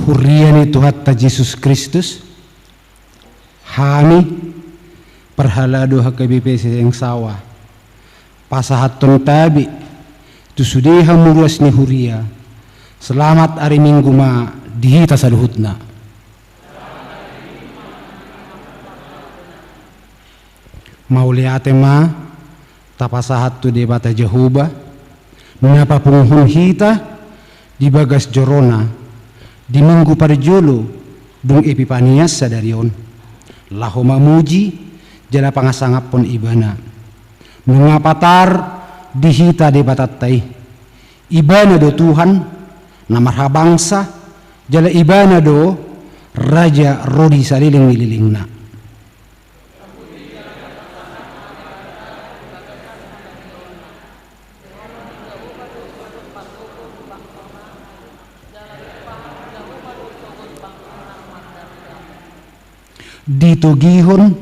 hurriani Tuhatta Yesus Kristus hami perhalado HKBP yang sawah pasahaton tabi tu sudeha muruas ni huria selamat hari Minggu ma dihita saluhutna mauliate ma tapasahat tu debata Jehovah mengapa penghun hita di bagas jorona di minggu parjolo dung epipanias sadarion laho mamuji jala pangasangap pon ibana mengapatar dihita debatatai ibana do Tuhan namarha bangsa jala ibana do raja rodi saliling mililingna ditugihon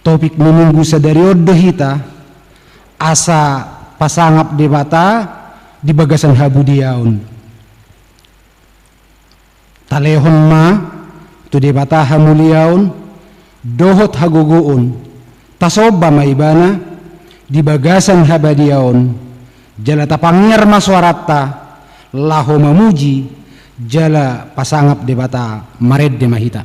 topik minggu sadariodo hita asa pasangap debata di bagasan habudiaon talehon ma tu debata hamuliaon dohot hagogoon tasoba maibana di bagasan habadiaon jala tapangir maswarata laho mamuji jala pasangap debata mared de mahita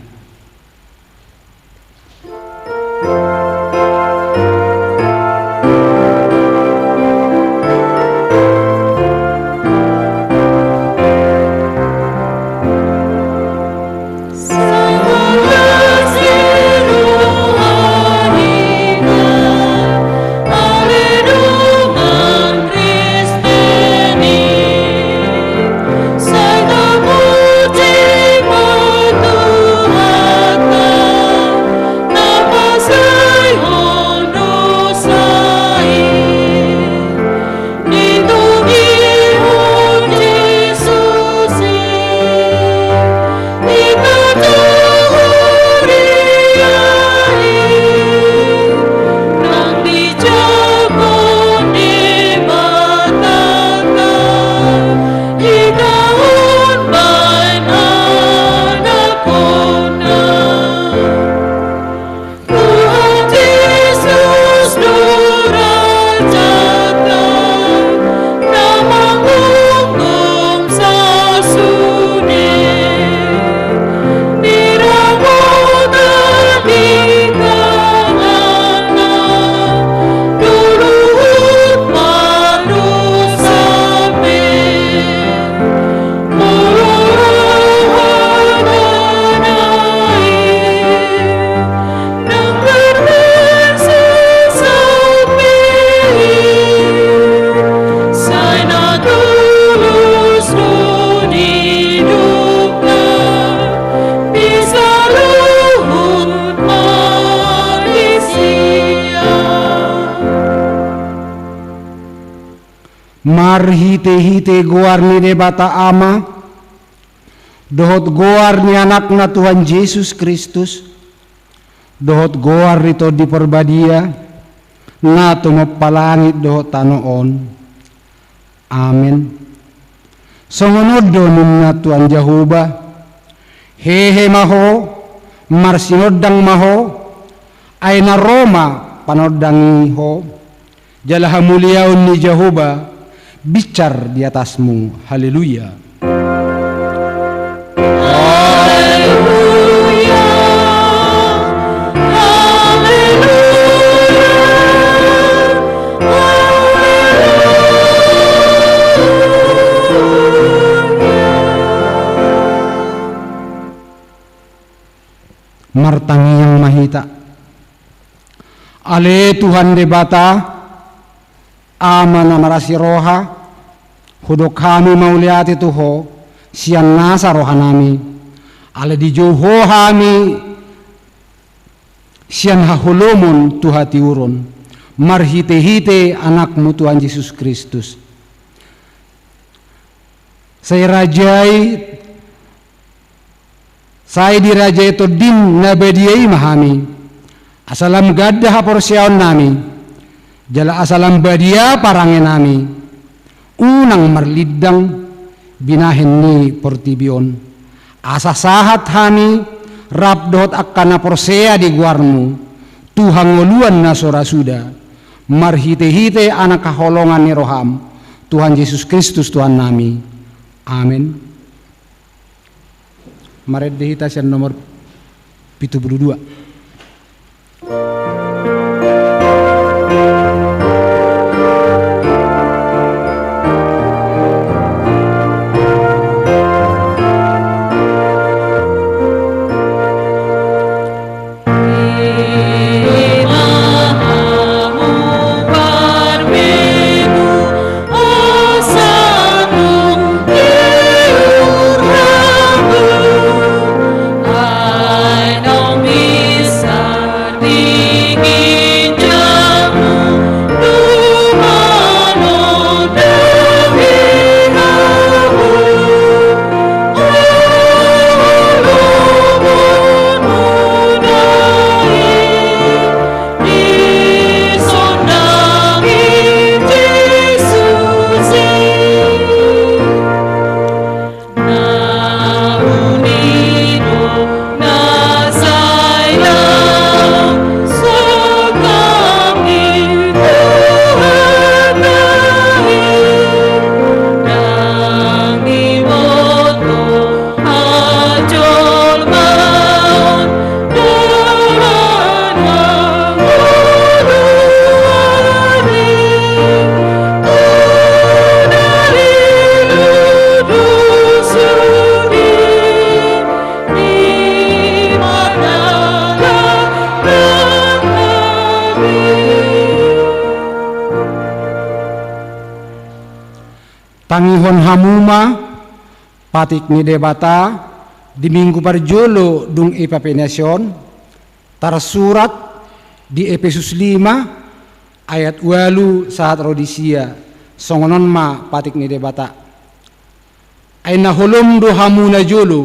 marhite-hite goar ni debata ama dohot goar ni anak na Tuhan Yesus Kristus dohot goar rito di perbadia na tumapalangit dohot tanoon amen songonod doon na Tuhan Jehovah hehe maho marsinodang maho ay na Roma panodang ho jala hamuliaon ni Jehovah bicar di atasmu. Haleluya. Haleluya. Martangi yang mahita. Ale Tuhan debata ama na marasi roha hudok kami mauliati tuho sian nasa rohanami ale di joho hami sian hahulomon tuhati urun marhite-hite anakmu Tuhan Yesus Kristus saya dirajai to din nabadiai mahami asalam gadda haporsiaon nami jala asalam badia parangen nami unang marlidang binahen ni portibion. Asa sahat hami rabdot akkana porsea di guarmu, Tuhan ngoluan na sorasuda, marhite-hite anak kaholongan ni roham, Tuhan Yesus Kristus Tuhan nami. Amin. Mari dihita sian nomor 72. Tangihon hamuma patik ni debata di minggu parjolo dung ipapenasion tersurat di Efesus 5 ayat 8 saat rodisia songonon ma patik ni debata aina holom do hamuna jolo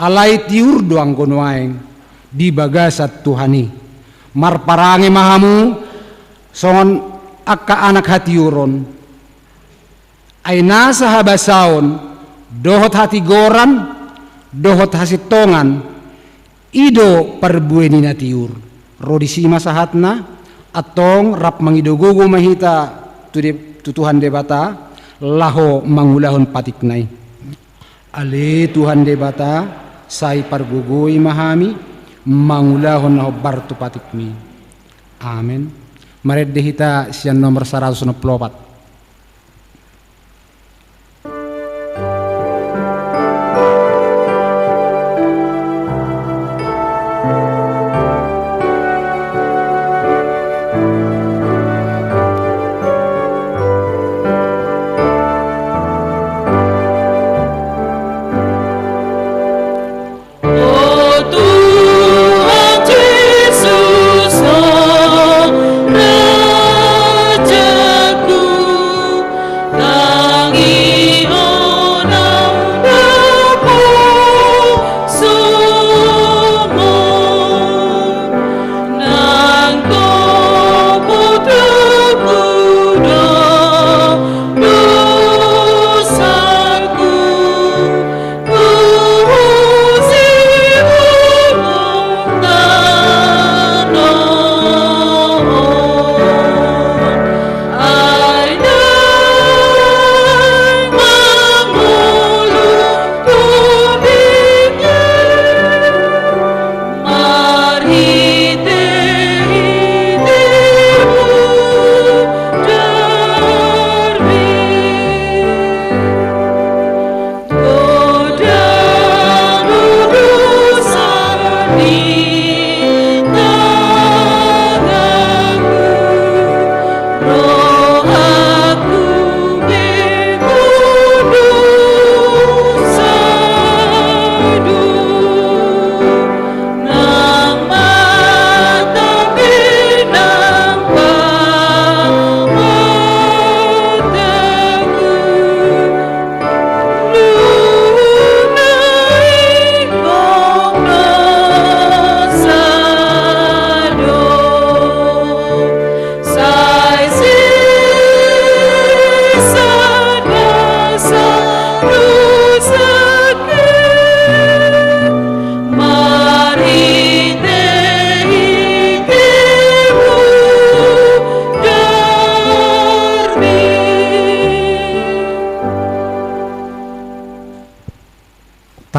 alai tiur do angkono aeng di bagasat Tuhani marparange mahamu songon akka anak hatiuron aina sahabasaon dohot hati goran dohot hasitongan ido perbueni natiur rodisi masahatna atong rap mangidogogo mahita tutuhan debata laho mangulahon patiknai ale Tuhan debata sai pargogoi mahami mangulahon naho bartu patikmi. Amin. Mari dehita sian nomor 164. Rajaku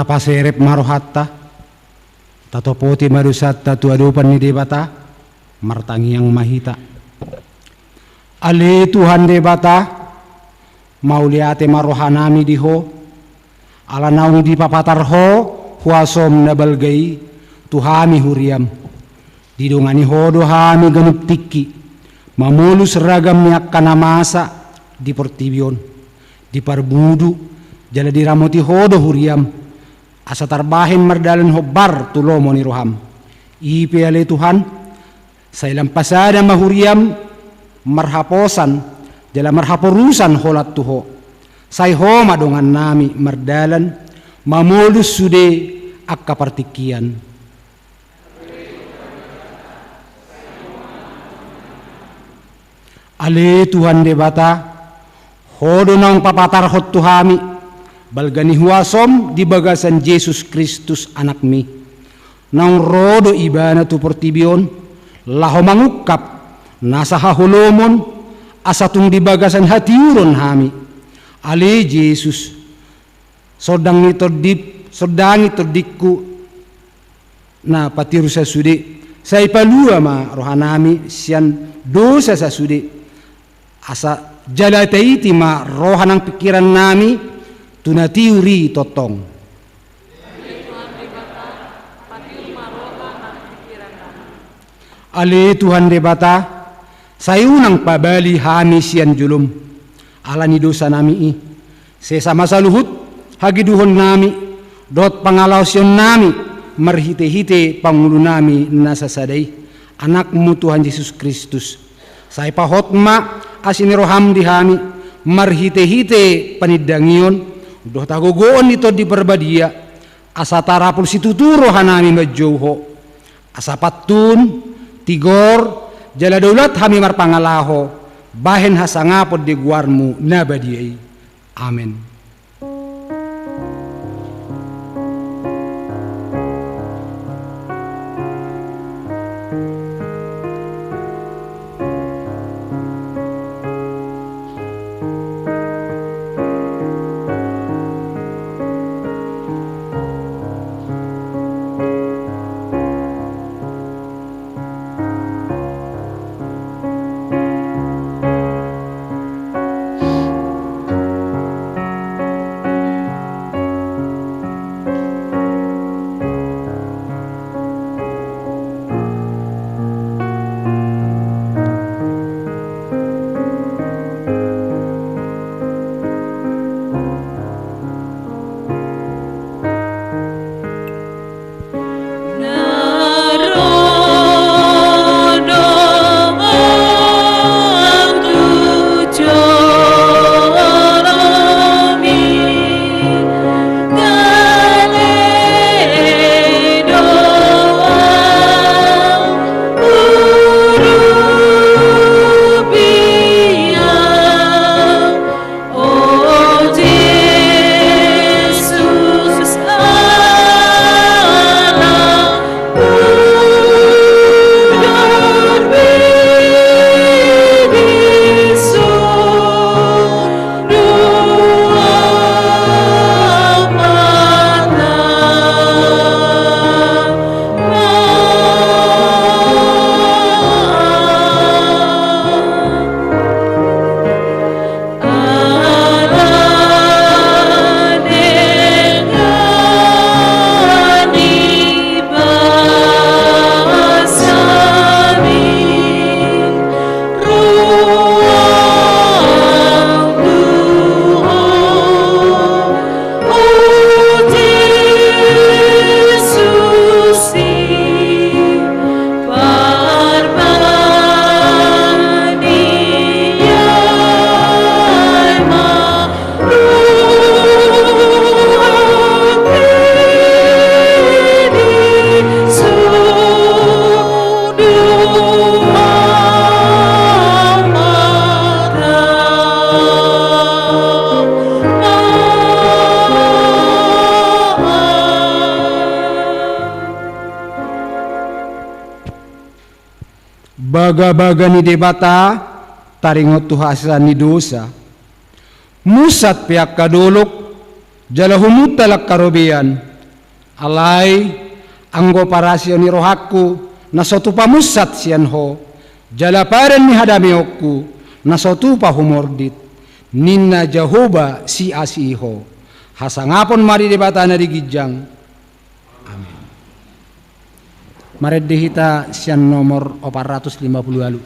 tapaserep marohatta, tatopoti madusatta tuadupan ni debata, martangi yang mahita. Ale Tuhan debata, mauliate marohanami diho, ala naung di papatarho, huasom nabalgai, tuhami huriam. Didongani hodo hami ganup tiki, mamulus ragam niak kanamasa di portibion, di parbudu, jala diramoti hodo huriam, asa tarbahin mardalan hobar tulomo ni roham. Ipe ale Tuhan, sa ilang pasada mahuriam, marhaposan, jala marhaporusan holat tuho. Say homa dongan nami mardalan, mamulus sude akka partikian. Ale Tuhan debata, hodo nang papatar hot tuhami, balgani huasom di bagasan Yesus Kristus anak mi. Nang rodo ibana tu portibion, laho mangukap, nasa hahulomon, asatung di bagasan hatiuron hami. Ale Yesus, sodang ito dikku, na patiru sa sudi, sa ipalua ma rohanami, siyan dosa sa sudi. Asa jalataiti ma rohanang pikiran nami tunatiuri totong. Ale Tuhan debata, sayunang pabali hami siyan julum. Ala ni dosa nami sesama saluhut hagiduhon nami dot pangalawsyon nami marhite-hite pangulo nami nasasaday anakmu Tuhan Yesus Kristus. Say pahotma asiniroham dihami marhite-hite panidangion doh tagogoon ito di perbadia asa tarapul situturo hanami majouho asa patun tigor jala daulat hami marpangalaho bahen hasangapod di guarmu nabadiai. Amen. baga-baga ni debata taringot tuhasan ni dosa musat piak kadolok jala humutalak karobian alai anggo parasio ni rohaku na sotu pamusat sian ho jala paren ni hadameokku na sotu pahumordit ninna Jehovah si asiho hasangapon mari debatana di gijang. Amin. Mari dihita sian nomor 450 lalu.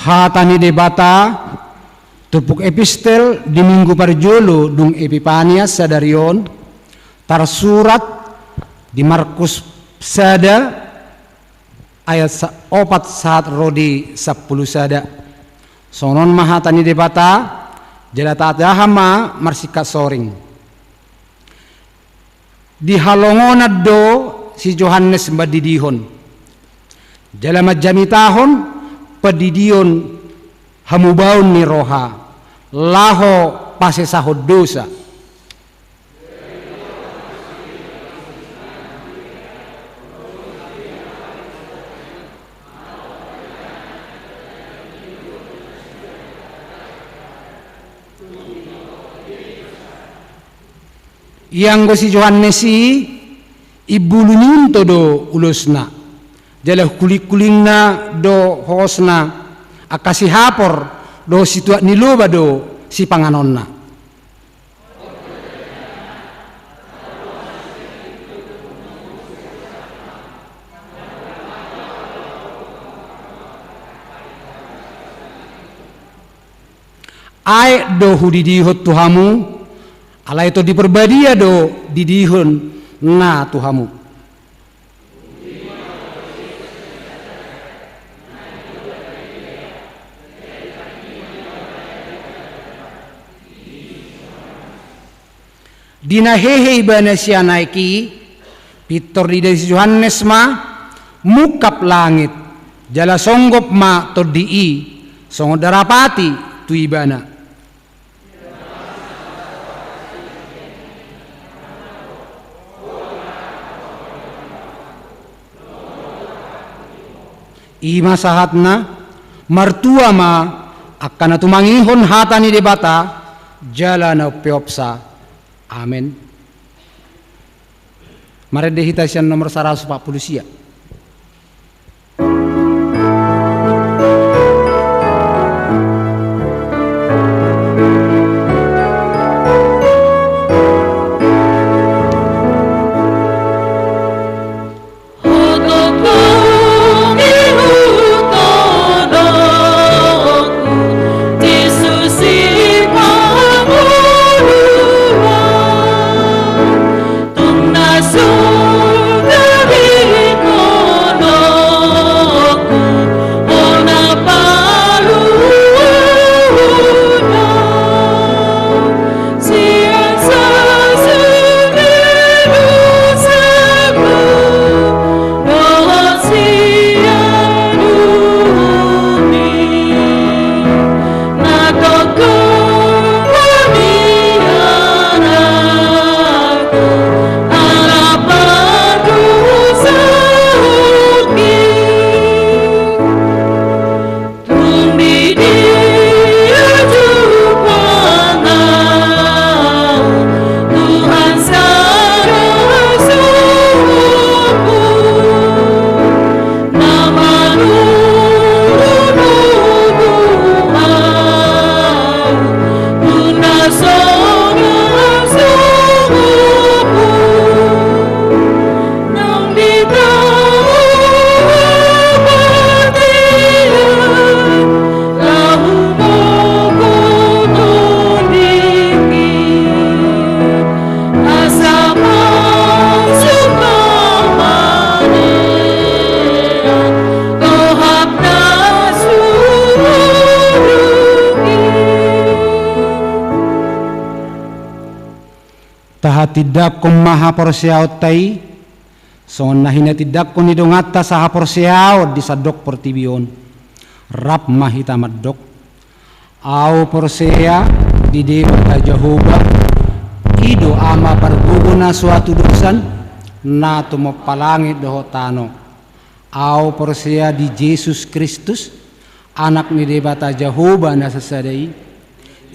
Hatani debata tupuk epistel di minggu parjolo dung Epifanias sadarion tarsurat di Markus sada ayat 4 saat rodi 10 sada sonon mahatani debata jalata dahama marsikat soring di halongonad do si Johannes mbadidihon jala majamitahon pedidion hamubaun ni roha laho pasesahod dosa yang go si Johannesi ibuluninto do ulusna jala kulik-kulingna do hosna akasi hapor do situat niluba do si panganonna ai do hudidihot tuhamu ala itu diperbadia do didihon na tuhamu dina hehe ibana siya naiki pitor di dari Yohanes ma mukap langit jala songgop ma todii songo darapati tu ibana ima sahatna martua ma akan tumangihon hatani debata jala na peopsa. Amin. Mari dihita sian nomor 140 sia. So taha tidak kong maha porsiaut tai son nahina tidak kong idongata saha porsiaut di sadok portibion rap mahita madok au porsea di dewa Jehovah ido ama parguguna suatu dosan na tumapalangit dohotano au porsea di Yesus Kristus anak ni debata Jehovah na sasadai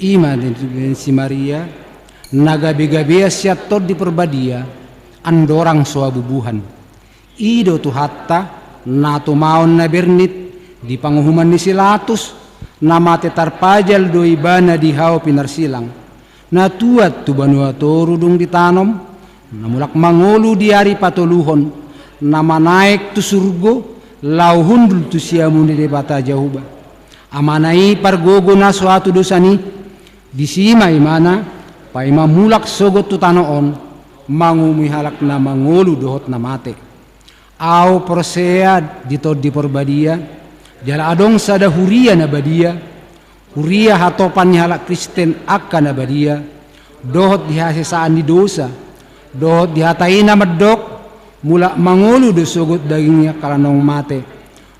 ima dan si Maria nagabi-gabi siat di perbadia andorang suabubuhan ido tu hatta na tumaon na bernit di panghuman ni silatus na mate tarpajal do ibana di hao pinarsilang na tuat tu banua toru dung ditanom na mulak mangolu di hari patoluhon na manaik tu surgo lau hundul tu siamu ni debata Jehovah amanai pargogo na suatu dosani disima imana paima mulak sogot tu tanoon mangumi halak na mangolu dohot na mate au persea ditod di perbadia jala adong sada huria na badia huria hatopan ni halak Kristen akan na badia dohot dihasesaan di dosa dohot dihatai na medok mulak mangolu do sogot dagingnya kalanong mate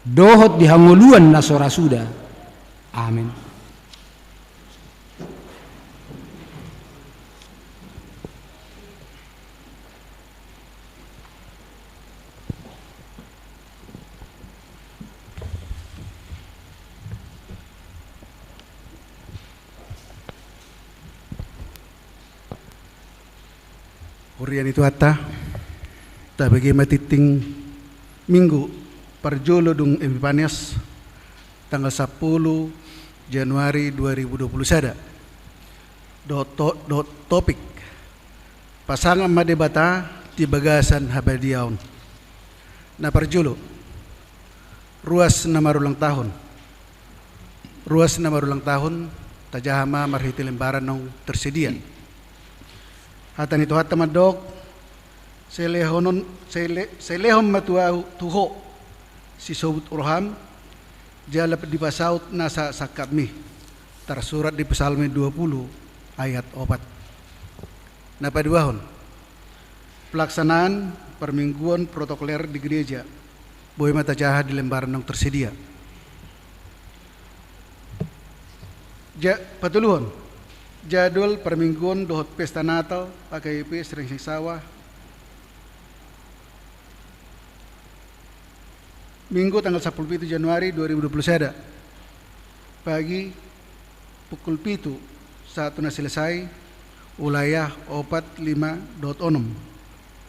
dohot dihangoluan na sora suda amin. Hurian itu hatta tak bagi matiting minggu parjolo dung Epifanias tanggal 10 Januari 2020 sada topik pasangan madebata di bagasan habadiaon na parjolo ruas na marulang tahun tajahama marhiti lembaran nong tersedia hatan itu hatta madok selehon matua tuho si sobut urham jalap di pasaut nasa sakapmi tersurat di Psalm 20 ayat 4 napaduahon pelaksanaan permingguan protokoler di gereja boy mata jahat di lembaran yang tersedia patuluhon jadwal permingguan dohot pesta Natal PKIP Srengseng Sawah Minggu tanggal 10 Januari 2021 pagi pukul 7 saat na selesai wilayah 45.6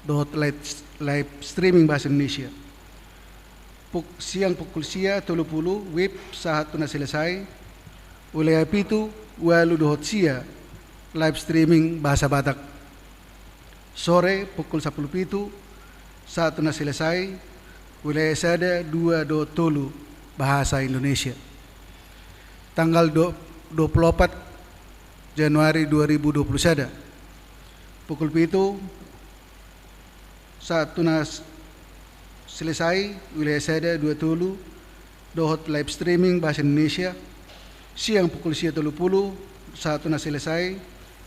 dohot live streaming bahasa Indonesia siang pukul 30 web saat na selesai wilayah pitu walu dohot sia live streaming bahasa Batak sore pukul 10 saat na selesai wilayah sada 2 dohot tolu bahasa Indonesia tanggal 24 Januari 2021 pukul 7 saat na selesai wilayah sada 2 tolu dohot live streaming bahasa Indonesia siang pukul 30 saat na selesai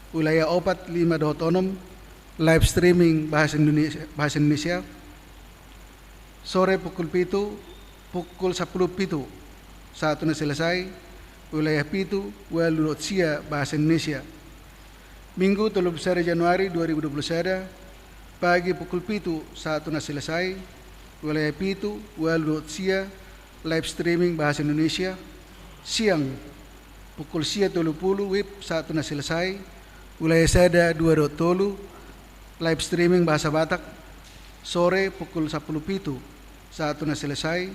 wilayah 45.6 live streaming bahasa Indonesia sore pukul 10 saat na selesai wilayah pitu walu sia bahasa Indonesia Minggu 13 Januari 2021 pagi pukul 7 saat na selesai wilayah pitu walu sia live streaming bahasa Indonesia siang pukul 30 web saat na selesai wilayah sada 2 tolu live streaming bahasa Batak sore pukul 10 saat na selesai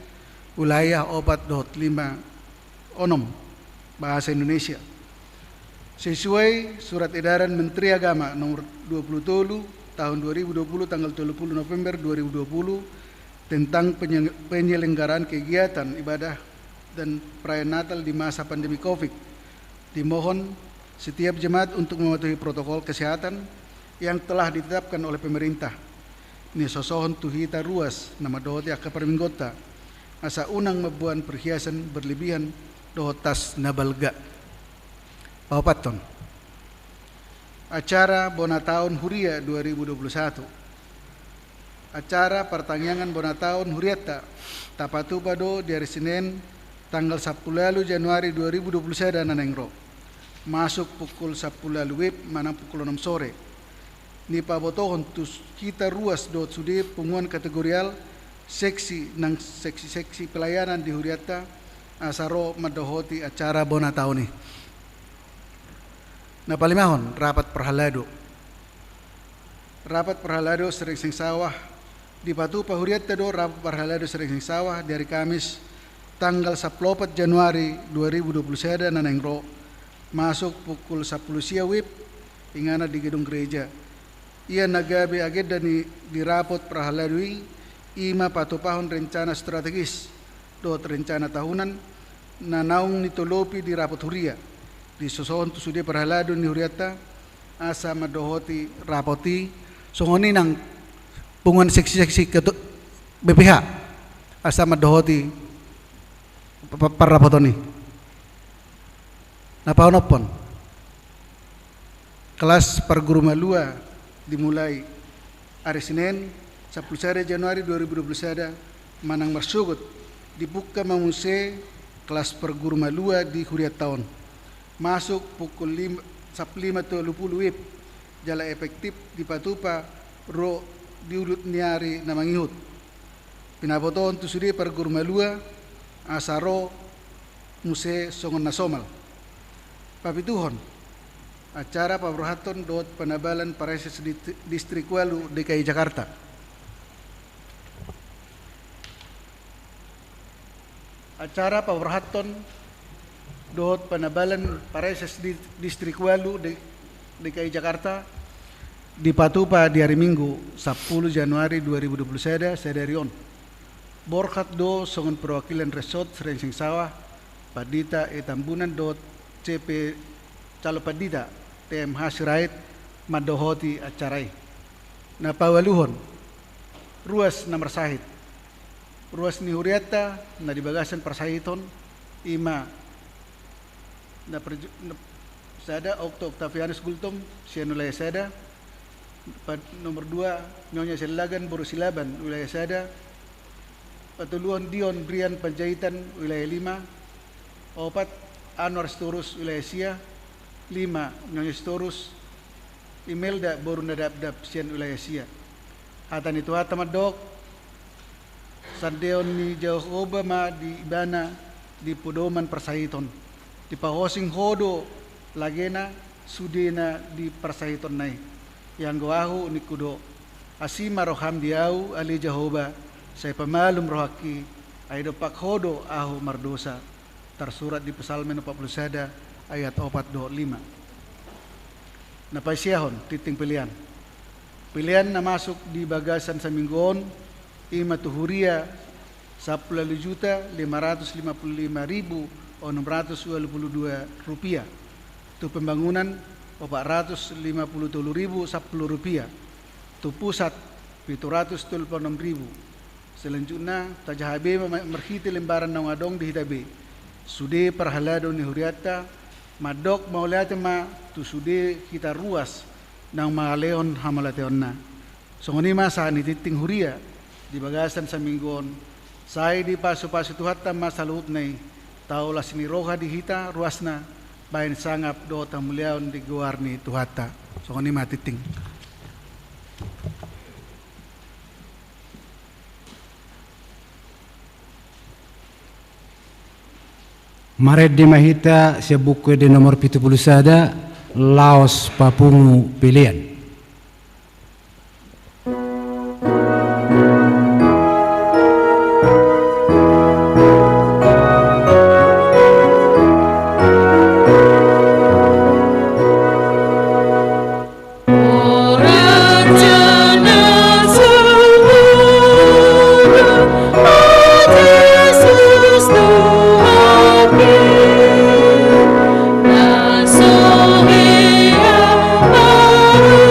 wilayah 4.5 bahasa Indonesia sesuai surat edaran Menteri Agama nomor 20 tahun 2020 tanggal 30 November 2020 tentang penyelenggaraan kegiatan ibadah dan perayaan Natal di masa pandemi Covid. Dimohon setiap jemaat untuk mematuhi protokol kesehatan yang telah ditetapkan oleh pemerintah. Ini sosohon tuhita ruas nama dohot ya keperminggota. Asa unang mabuan perhiasan berlebihan dohot tas nabalga. Papaton. Acara Bonataun Huria 2021. Acara pertanyaan Bonataun Huriata tapatupado di hari Senin tanggal 10 Januari 2021 nanengro. Masuk pukul 10 WIB manang pukul 6 sore. Ni pabotohon tus kita ruas dot sude punguan kategorial seksi pelayanan di Huriata asaro madohoti acara Bonataun ni. Na palimahon rapat perhalado. Rapat perhalado sering sing sawah di Patupa Huriata do rapat perhalado sering sing sawah dari Kamis tanggal 14 Januari 2021 nanengro masuk pukul 10 siang WIB ingana di gedung gereja. Ia nagabe agenda di rapot perhaladui ima patupahon rencana strategis dot rencana tahunan na naung nitolopi di rapot Huria di sosohon tu sude perhalado ni Huriata asa madohoti rapoti songoni nang punguan seksi-seksi ketu BPH asa madohoti parapotoni napaonopon kelas perguru malua dimulai hari Senin 10 Januari 2021 manang marsugut dibuka mamuse kelas perguru malua di Huriat tahun masuk pukul 5.30 WIB jala efektif di Patupa ro diudut niari namangihut pinaboton tu sudi perguru malua asaro muse songon nasomal papituhon acara pabrohaton dot penabalan pareses distrik Walu DKI Jakarta. Acara pabrohaton dot penabalan pareses distrik Walu DKI Jakarta di Patupa di hari Minggu 10 Januari 2021 sedarion. Borkat do songon perwakilan resort Serengseng Sawah Padita Tambunan dot CP Calo Padita TMH Sirait madohoti acarai. Na pawaluhon ruas nomor sahid. Ruas ni Huriata na di bagasan persahiton ima na sada Octavianus Gultom sian wilayah sada nomor 2 Nyonya Selagan Boru Silaban wilayah sada Patuluan Dion Brian Panjaitan wilayah 5 4 Anwar Storus wilayah Sia 5 Nyonya Storus Imelda Boru Nadabdab sian wilayah Sia hatan itu hatamadok Sandeon ni Jauh Obama di Ibana di Pudoman Persahiton di Pahosing Hodo Lagena Sudena di Persahiton nai yang gawahu ni kudo asima roham diau ali Jehoba saya pemalum rohaki aido pak hodo ahu mardosa tersurat di Psalmen 41 ayat 4-5. Napaisiyahon titing pilihan na masuk di bagasan sa minggon ima tuhuria 10.555.622 rupiah. Tu pembangunan 453.010 rupiah. Tu pusat 776.000. Selanjutnya tajahabe merhiti lembaran na wadong di hitabe. Sude perhalado ni Huriata madok mauliate ma tu sude kita ruas nang maleon hamalateon na. Songoni masa ni titing Huria di bagasan sa minggon sai di pasu-pasu tuhata masalut nai taulah sini roha di hita ruasna bain sangap do tamuliaon di guarni tuhata songoni matiting. Maret di mahita sebuku di nomor 71 Laos Papungu pilihan. Oh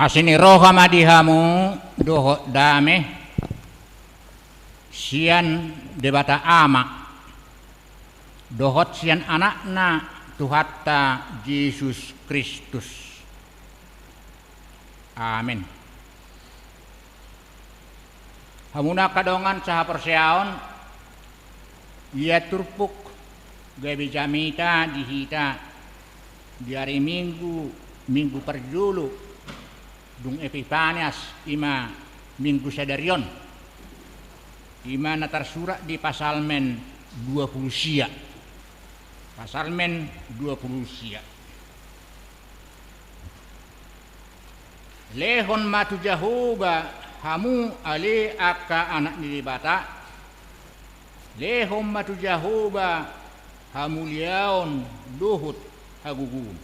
asini roha madihamu doho dame sian debata ama dohot sian anakna Tuhatta Yesus Kristus. Amin. Hamuna kadongan saha perseaon ia turpuk gabi jamita dihita di hari minggu perjulu dung Epifanias ima minggu sadarion ima natarsurat di pasalmen 20 sia. Pasalmen 20 sia. Lehon matu jahuba hamu ale aka anak nilibata. Lehon matu jahuba hamu liaon duhut hagugun.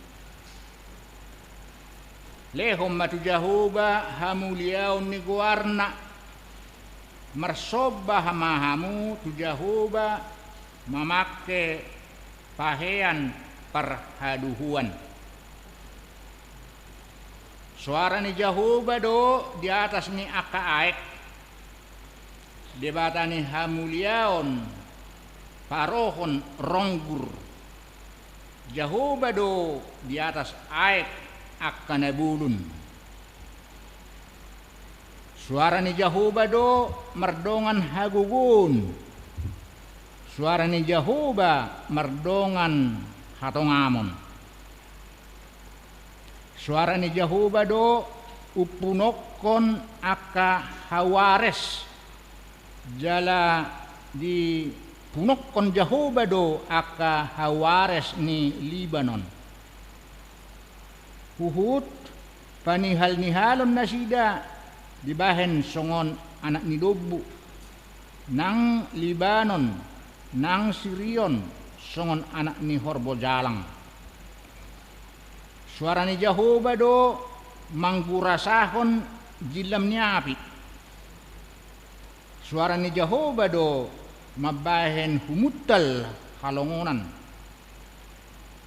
Lehon matu jahuba hamu liaon niguarna. Marsoba hamahamu tujahuba memakai pakaian perhaduhuan. Suara ni jahuba do di atas ni aka aek. Debata ni hamuliaon parohon ronggur. Jahuba do di atas aek aka nabulun. Suara ni jahuba do merdongan hagugun. Suara ni jahuba merdongan hatongamon. Suara ni jahuba do upunokon aka hawares. Jala di punokon jahuba do aka hawares ni Libanon. Huhut panihal-nihalon nasida dibahen songon anak ni dobu nang Libanon nang Sirion songon anak ni Horbojalang. Suara ni Jahoba do manggurasahon jilam ni api. Suara ni Jahoba do mabahen humutal halongonan.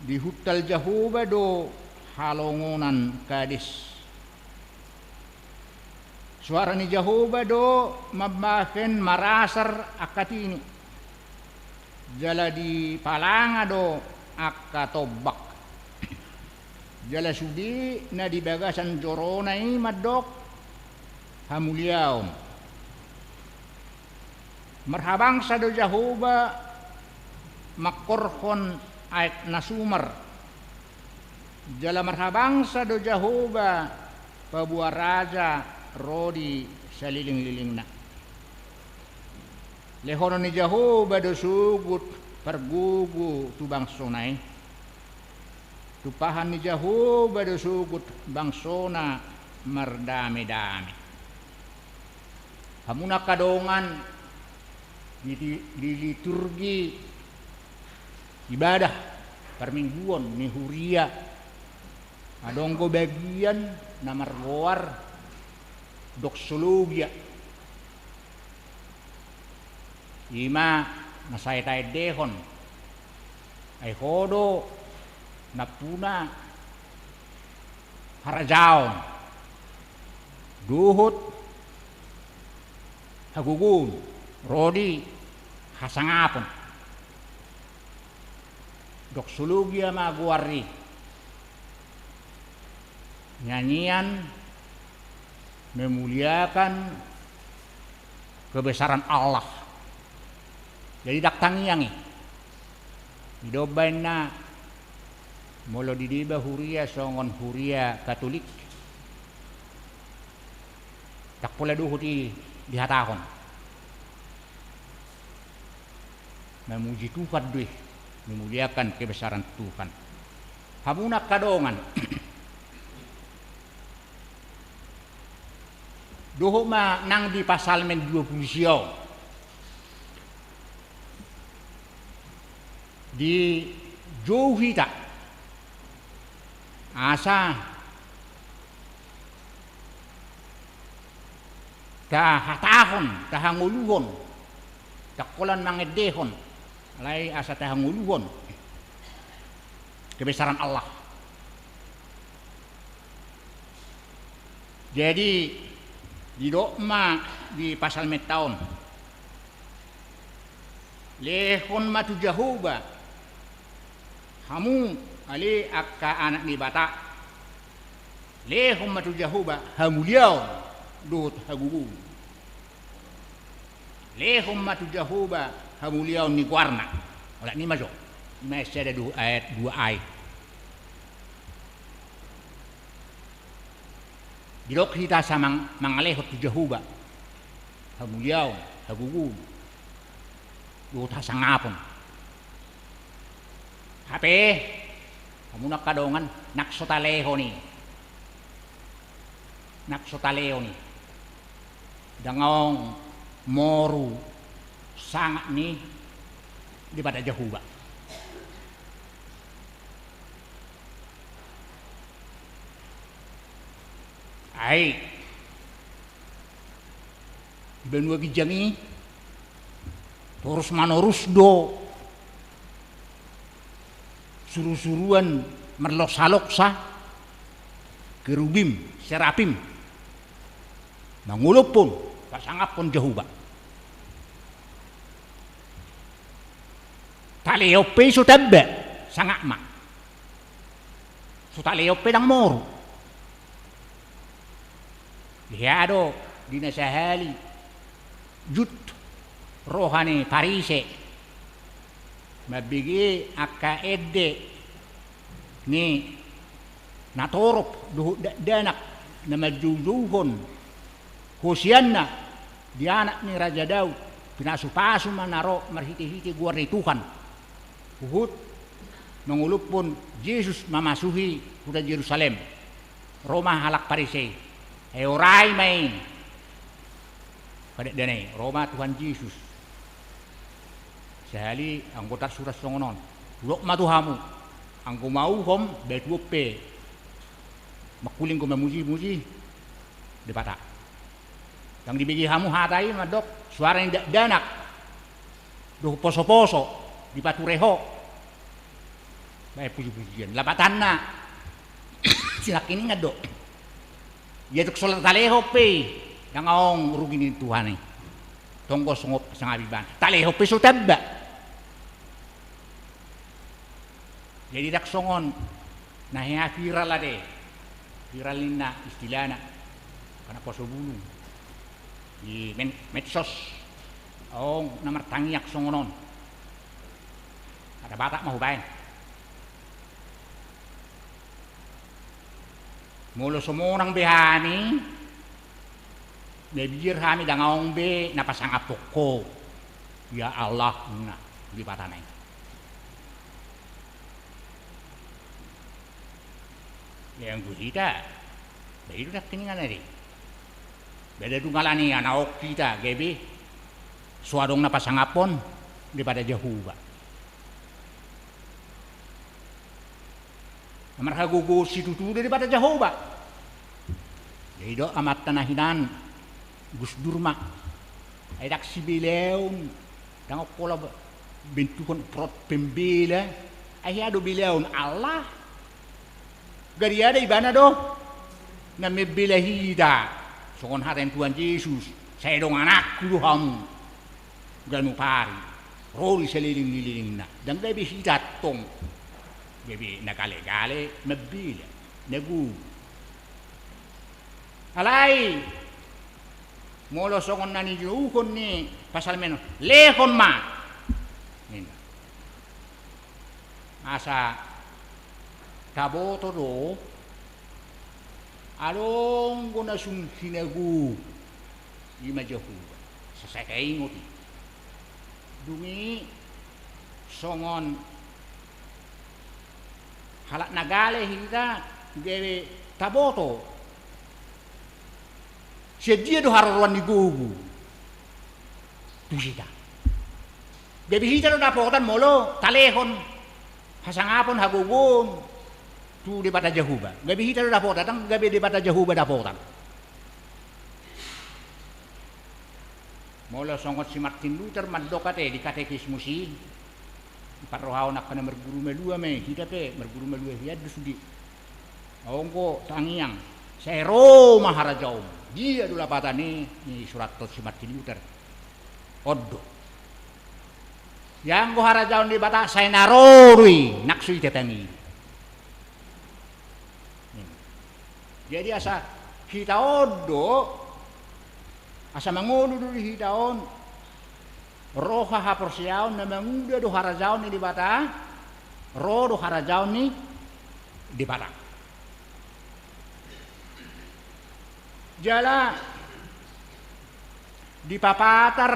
Di hutal Jahoba do halongonan kadis. Suara ni Jahoba do mabahen marasar akatini. Jala di palanga do akatobak. Jala sudi na di bagasan joronay madok hamuliaom. Marhabang sa do Jahoba makorhon aek nasumar. Jala marhabang sa do Jahoba pabuah raja rodi saliling-liling na. Lehono ni Jahoba do sugut pergugu tu bangsonay. Tupahan ni Jahoba do sugut bangsona merdame-dame. Hamuna kadongan di liturgi ibadah permingguan ni huria. Adonggo bagian namar goar doksologia. Ima nasay-tay dehon ay hodo napuna harajaon duhut hagugun rodi hasangapon doksologia maguari nyanyian memuliakan kebesaran Allah. Jadi daktangiangi idobain na molo didiba huria songon huria Katolik tak pula duhut di hatahon memuji Tuhan duih memuliakan kebesaran Tuhan. Hamuna kadongan doho ma nang di pasalmen 20 siyaw di jauhi tak asa tahatahon tahanguluhon takulan mangedehon alay asa tahanguluhon kebesaran Allah. Jadi di dokma di pasal metaon lehon matu jahuba hamu ali akka anak ni bata lehon matu jahuba hamuliao dot hagugu lehon matu jahuba hamuliao ni warna ola ni majo masih ada dua ayat Bilok kita sa mangalehot ti Jehovah. Hamuliaw, hagugun. Duta sa ngapon. Hape, hamunak kadongan, naksotaleho ni. Naksotaleho ni. Dangong moru sanga ni di pada Jehovah. Ay, benua gijangi, terus manorus do, suruh-suruhan merloksa-loksa, kerubim, serapim, mangulup pun, pasangap pun Jehovah. Taleope sutabba, sangak mak, sutaleope dang moru. Liado di nasahali jut rohani parise mabigi akka edde ni natorop danak na majujuhon husianna di anak ni Raja Daud pinasupasu manaro marhiti-hiti guar ni Tuhan uhud mengulup pun Yesus memasuki kuda Yerusalem Roma halak parise Eurai main pada dene Roma Tuhan Yesus sehali anggota surat songonon lok matuhamu angku mau hom betupe makuling ko memuji-muji de pata yang dibagi hamu hatai madok suara yang danak do poso-poso di patureho bae puji-pujian lapatanna silak ini ngadok ya tuk solat taleho pe yang aong rugi ni Tuhan ni tonggo songop sangabiban taleho pe sutabba jadi dak songon nah ya viral ade viral inna istilahna kana poso bulu di medsos aong namar tangiak songonon ada batak mau bae Mulu semorang behani, nebir kami dangaong be napasang apoko, ya Allah na di patanay. Yang gusita, begitu tak keningan nari. Beda dungalani anak kita, gebe, suadong napasang apon di pada Jehovah. Namar hagugo si tutu daripada Jehovah. Jadi do amat tanahinan Gus Durma. Ay dak si bileon dang pola bentukon prot pembela. Ay ado bileon Allah. Gari ada ibana do. Na mebilahida. Sokon haren Tuhan Yesus. Saya dong anakku do hamu. Ganu pari. Roli seliling-liling na. Dan gabi hidat tong. Gabi nakale-kale, mabila, nagu. Alay, molo songon na nijuhon ni pasal meno, lehon ma. Asa taboto do, along ko na sinagu, di majahu, sasakay ngoti. Dungi, songon, halak nagale hita gere taboto sedia do haruan ni gugu tu hita bebi hita do dapotan molo talehon hasangapon hagugun tu di bata Jehovah bebi hita do dapotan tang gabe di bata Jehovah dapotan molo songot si Martin Luther mandokate di katekismus si Parohaw nak kana merguru melua me kita pe merguru melua hiad sudi awong ko tangiang Saya ro maharajaum. Dia dulu apa ni surat tot simat kiluter. Oddo. Yang go harajaun di bata saya narorui naksui tetangi. Jadi asa kita oddo asa mangono dulu hitaon roha haporsiaon na manguda do harajaun ni di bata ro do harajaun ni di bata. Jala di papatar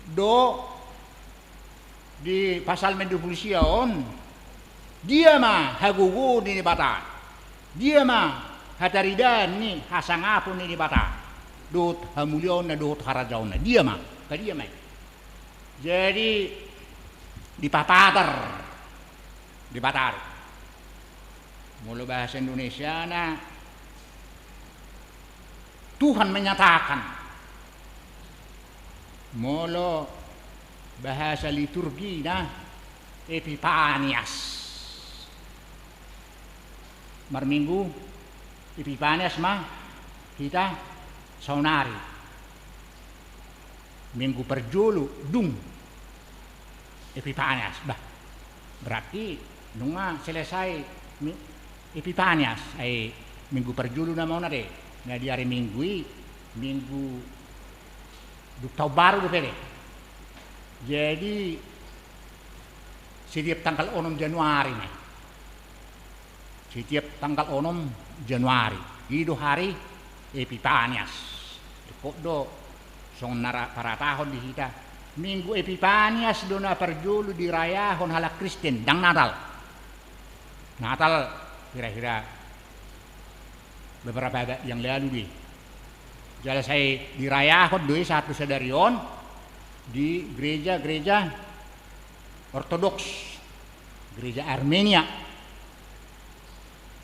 do di pasal mendupulision dia mah hagugu ni bata dia mah hataridan ni hasangapun ni bata dot hamulion na dot harajaun na dia mah dia mah jadi di papatar di batar mulu bahasa Indonesia na Tuhan menyatakan molo bahasa liturgi na Epifanias marminggu Epifanias mah kita saunari minggu perjulu dung Epifanias bah berarti nunga selesai Epifanias ay minggu perjulu na mau na deh. Nah di hari minggu tahun baru do pede. Jadi setiap tanggal 6 Januari nih. Setiap tanggal 6 Januari itu hari Epifanias. Kok do song nara para tahun di kita. Minggu Epifanias do na perjulu dirayahon hala Kristen dang Natal. Natal kira-kira beberapa yang lalu di jadi saya dirayakan doi satu sedarion di gereja-gereja Ortodoks gereja Armenia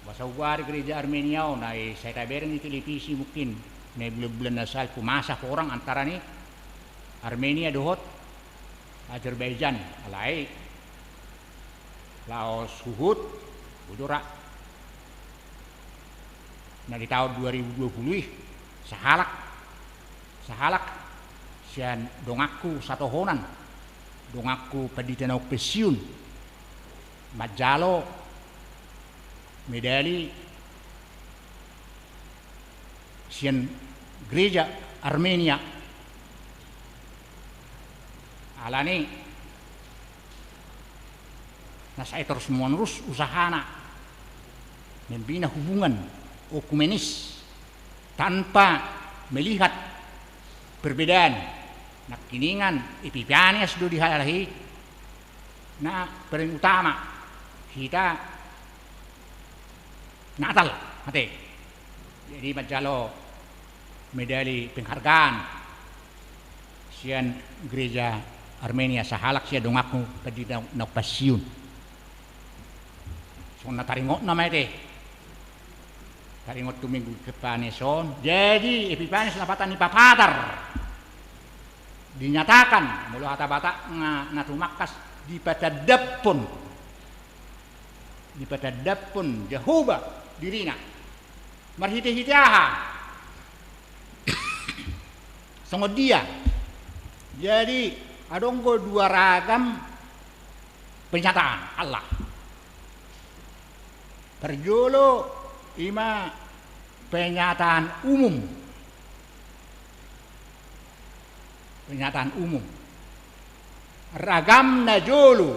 bahasa ugar gereja Armenia nah saya tabarin di televisi mungkin nih bulan asal pemasa orang antara nih Armenia dohot Azerbaijan alai Laos Suhut Budora. Nah di tahun 2020 sahalak sian dongaku satohonan dongaku paditanau pensiun majalo medali sian gereja Armenia alani nah saya terus menerus usahana membina hubungan okumenis tanpa melihat perbedaan nak kiningan Epifanias do dihalahi na paling utama kita Natal hati jadi majalo medali penghargaan sian gereja Armenia sahalak sia dongaku tadi na pasiun so nataringot nama ite taringot tu minggu kepaneson jadi Epifanias lapatan ni papatar dinyatakan mulu hata bata natumakas di patadapun Jehovah dirina marhite-hiteaha sangod dia jadi adonggo dua ragam pernyataan Allah perjolo ima pernyataan umum ragam najolu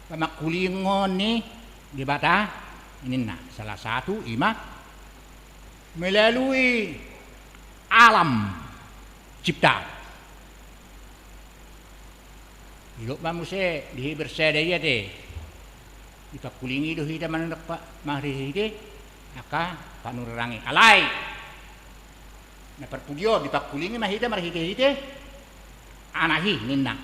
pamakulingon ni di bata ini nah salah satu ima melalui alam cipta hidup manusia dibersedaya deh ipakulingi do hita manundak pa mahrihide aka panurangi alai na perpugyo dipakulingi mahita marhite-hite anahi ninna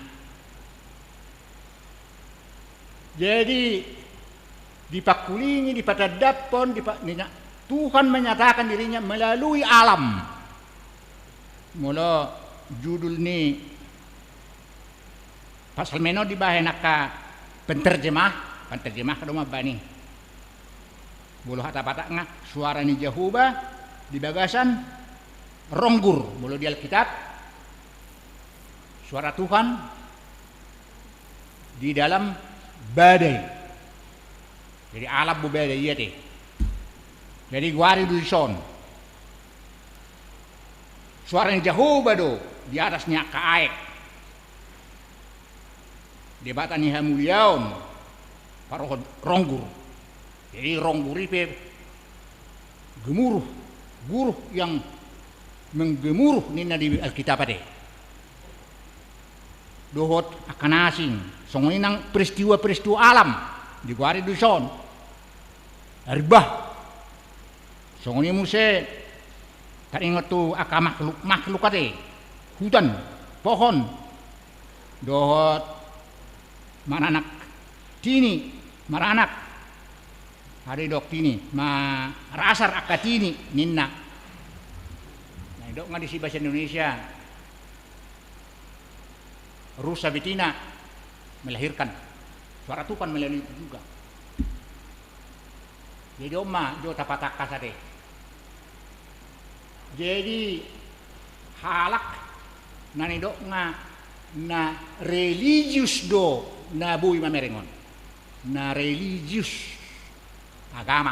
jadi dipakulingi dipatadapon Tuhan menyatakan dirinya melalui alam mula judul ni pasal meno dibahas naka penterjemah kadoma bani Bolo hata-pata nga suara ni Jehovah di bagasan ronggur. Bolo di Alkitab suara Tuhan di dalam badai. Jadi alap bu badai iya deh. Jadi guari du son. Suara ni Jehovah do di atasnya kaek. Di batan ni hamuliaum paroh ronggur. Jadi ronggur itu gemuruh, guruh yang menggemuruh nina di Alkitab ade. Dohot akan asing, songoni nang peristiwa-peristiwa alam di guari duson. Arbah, songoni muse tak ingat tu akan makhluk ade, hutan, pohon, dohot maranak tini, maranak. Hari dok tini, ma rasar akatini ninna. Nah dok nggak di bahasa Indonesia. Rusa betina melahirkan. Suara Tuhan melalui itu juga. Jadi oma jo tapataka sade. Jadi halak nani dok na religius do na bui mamerengon. Na religius agama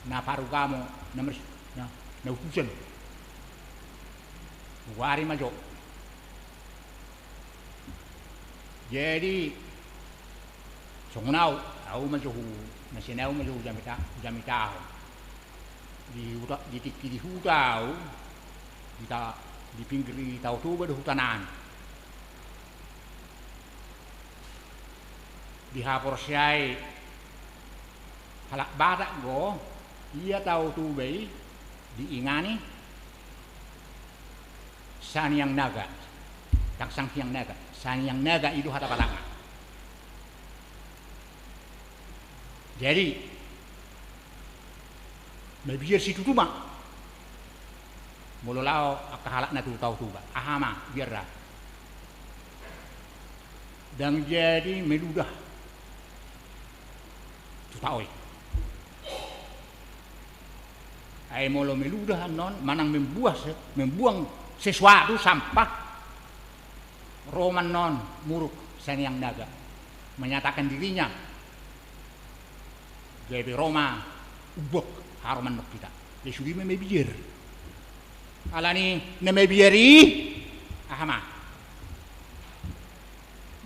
na parugamo na utusan wari majo. Jadi songunau au majo na sinau majo jamita di tiki di hutau kita di pinggir tau tu ber hutanan di hapor siai halak batak go ia tahu tu bei diingani saniang naga tak sanghyang naga saniang naga itu hata patanga. Jadi mebir situ tu mak mulolao akahalak na tu tahu tu ba ahama biarlah dan jadi meludah tu tahu ai molo meludah non manang membuang sesuatu sampah roman non muruk saniang naga menyatakan dirinya jadi Roma ubok haruman nok kita lesudi memebir alani nemebieri ahama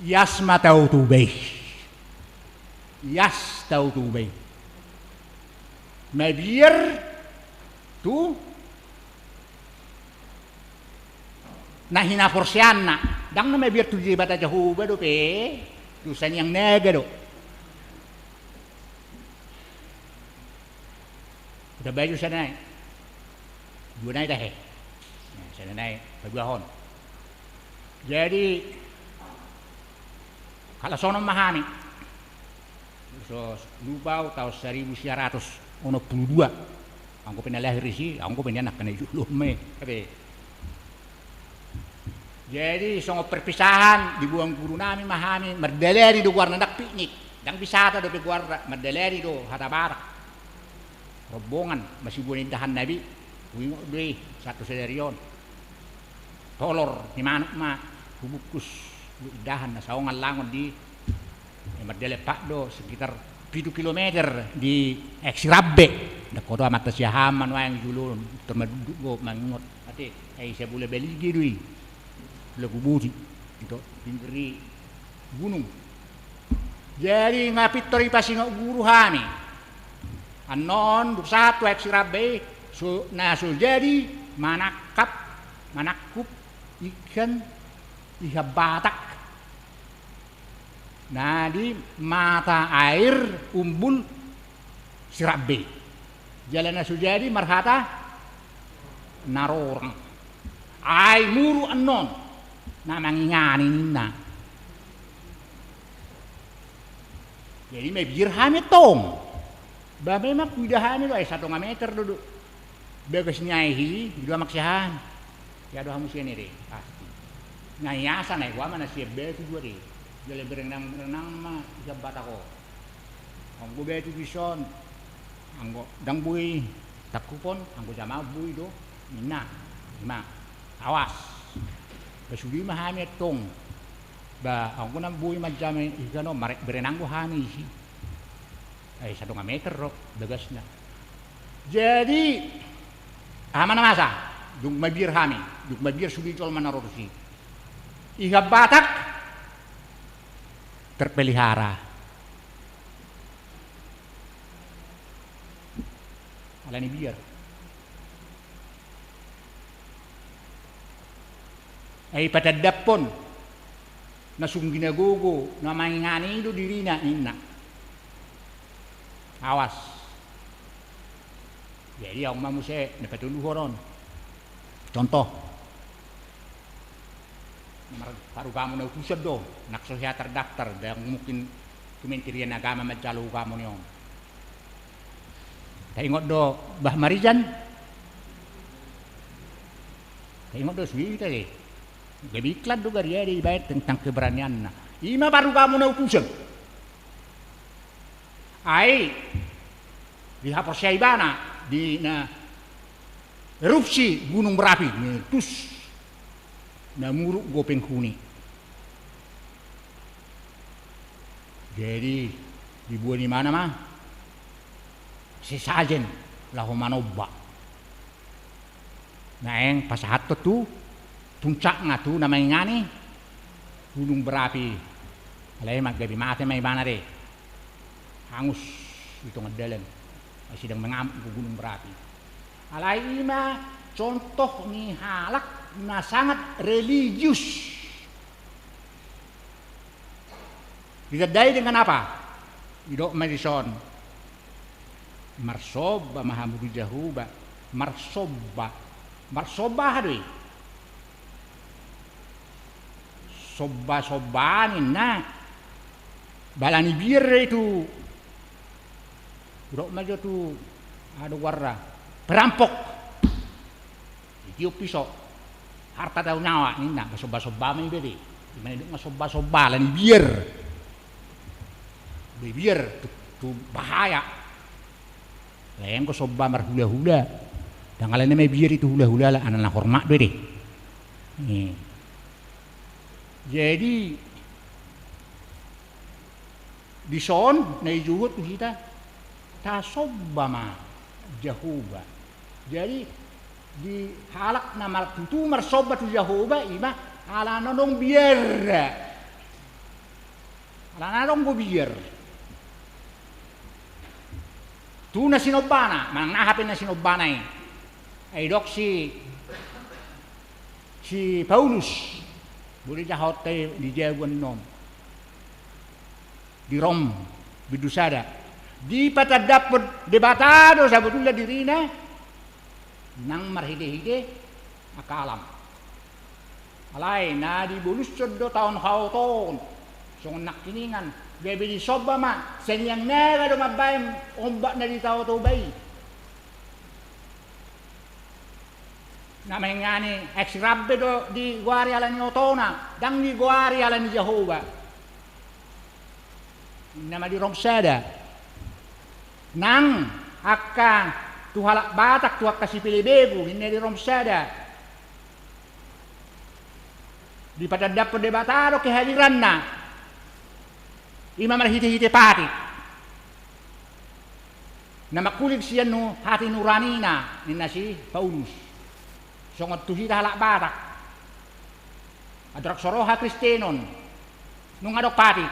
yasma tau tubei yas tau tubei mebir tu nahina porsianna dang na mebir tu di bata Jehovah do pe tu saniang naga do. Udah baju sana naik, dua naik dah sana naik baguahon. Jadi kalau sono mahami, so lubau tahun 1962, aku pernah lahir sih, aku pernah anak kena dulu me, tapi jadi sono perpisahan dibuang guru nami mahami, merdeleri do guarda nak piknik, dan wisata do guarda merdeleri do hata barak. Rombongan masih buat indahan Nabi, wingok deh satu sederion, tolor di mana mah, kubukus indahan nasaongan langon di merdele pak do sekitar 7 kilometer di Eksirabbe, dah kodo amat siahaman wayang julun termaduduk go mangot, ati, saya boleh beli gitu, boleh kubuti, itu pinggiri gunung. Jadi ngapit tori pasi ngok guru hani. Anon satu Eksirabbe so jadi manakup ikan iha batak nah di mata air umbul Sirabbe jalan jadi marhata narorang ai muru anon na mangingani nina jadi mebir hame tong babe mak kudahan itu ay 1 meter duduk. Begas nyaihi dua maksihan. Ya doa musia ni pasti. Nyayasan ay gua mana siap betu dua deh. Jale berenang mah siap batako. Ang gua betu bison. anggo dang bui takupon anggo jama bui do minna ima awas basudi mahami tong ba anggo nang bui majame igano marek berenanggo hani si ay 1 meter ro dagasna jadi amana masa dung mabir hami dung mabir sudi tol manarosi iga batak terpelihara alani biar ay patadapon na sungginagogo na mangingani do dirina inna awas jadi ang mamuse napatuluhoron contoh paru kamu na utusan do naksohya terdaftar dan mungkin Kementerian Agama majalu kamu niyo taingot do Bah Marijan taingot do sui tadi lebih iklan do garia di bayat tentang keberanian na ima baru kamu na utusan ai di hapus Syaibana di na erupsi gunung berapi meletus na muruk gopeng kuni jadi dibuat di mana mah sesajen lahu manoba nah yang pas hatot tu puncak ngatu namanya ngani gunung berapi alai mak gabi mate mai bana deh hangus itu ngedalen sedang mengamuk gunung berapi alai ima contoh ni halak na sangat religius ditandai dengan apa? Idok Madison marsoba mahamudi jahuba marsoba hadoi sobanin na balani bir itu idok majo tu ada warna perampok tiup pisau harta tahu nyawa ini nak soba main bede gimana itu soba lah ni biar tu bahaya lain ko soba marhula-hula dan kalau ini biar itu hula-hula lah anak hormat bede jadi di son na ijuhut kita ta soba ma jahuba jadi di halak nama tutu marsobat tu Jahoba ima ala nodong biar ala nodong go biar tu na sinobana mang nahapin na sinobana ay dok si Paulus boleh jahote di jawan nom di Rom bidusada di patadap debatado sabutullah dirina nang marhide-hide akalam alay na di bulus 10 tahun hauton so nakiningan bebe di soba ma senyang nega do mabay ombak na di tao to bay na mengani ex rabbe do di guari ala ni otona dang di guari ala ni Jehova nama di Romsada nang akka tu halak batak tu kasih pilih begu ini di Romsada di pada dapat debatado kehadiran na imam hite pati nama kulit sian nu hati nuranina nina si Paulus songot tu hita halak batak adrak soroha Kristenon nung adok pati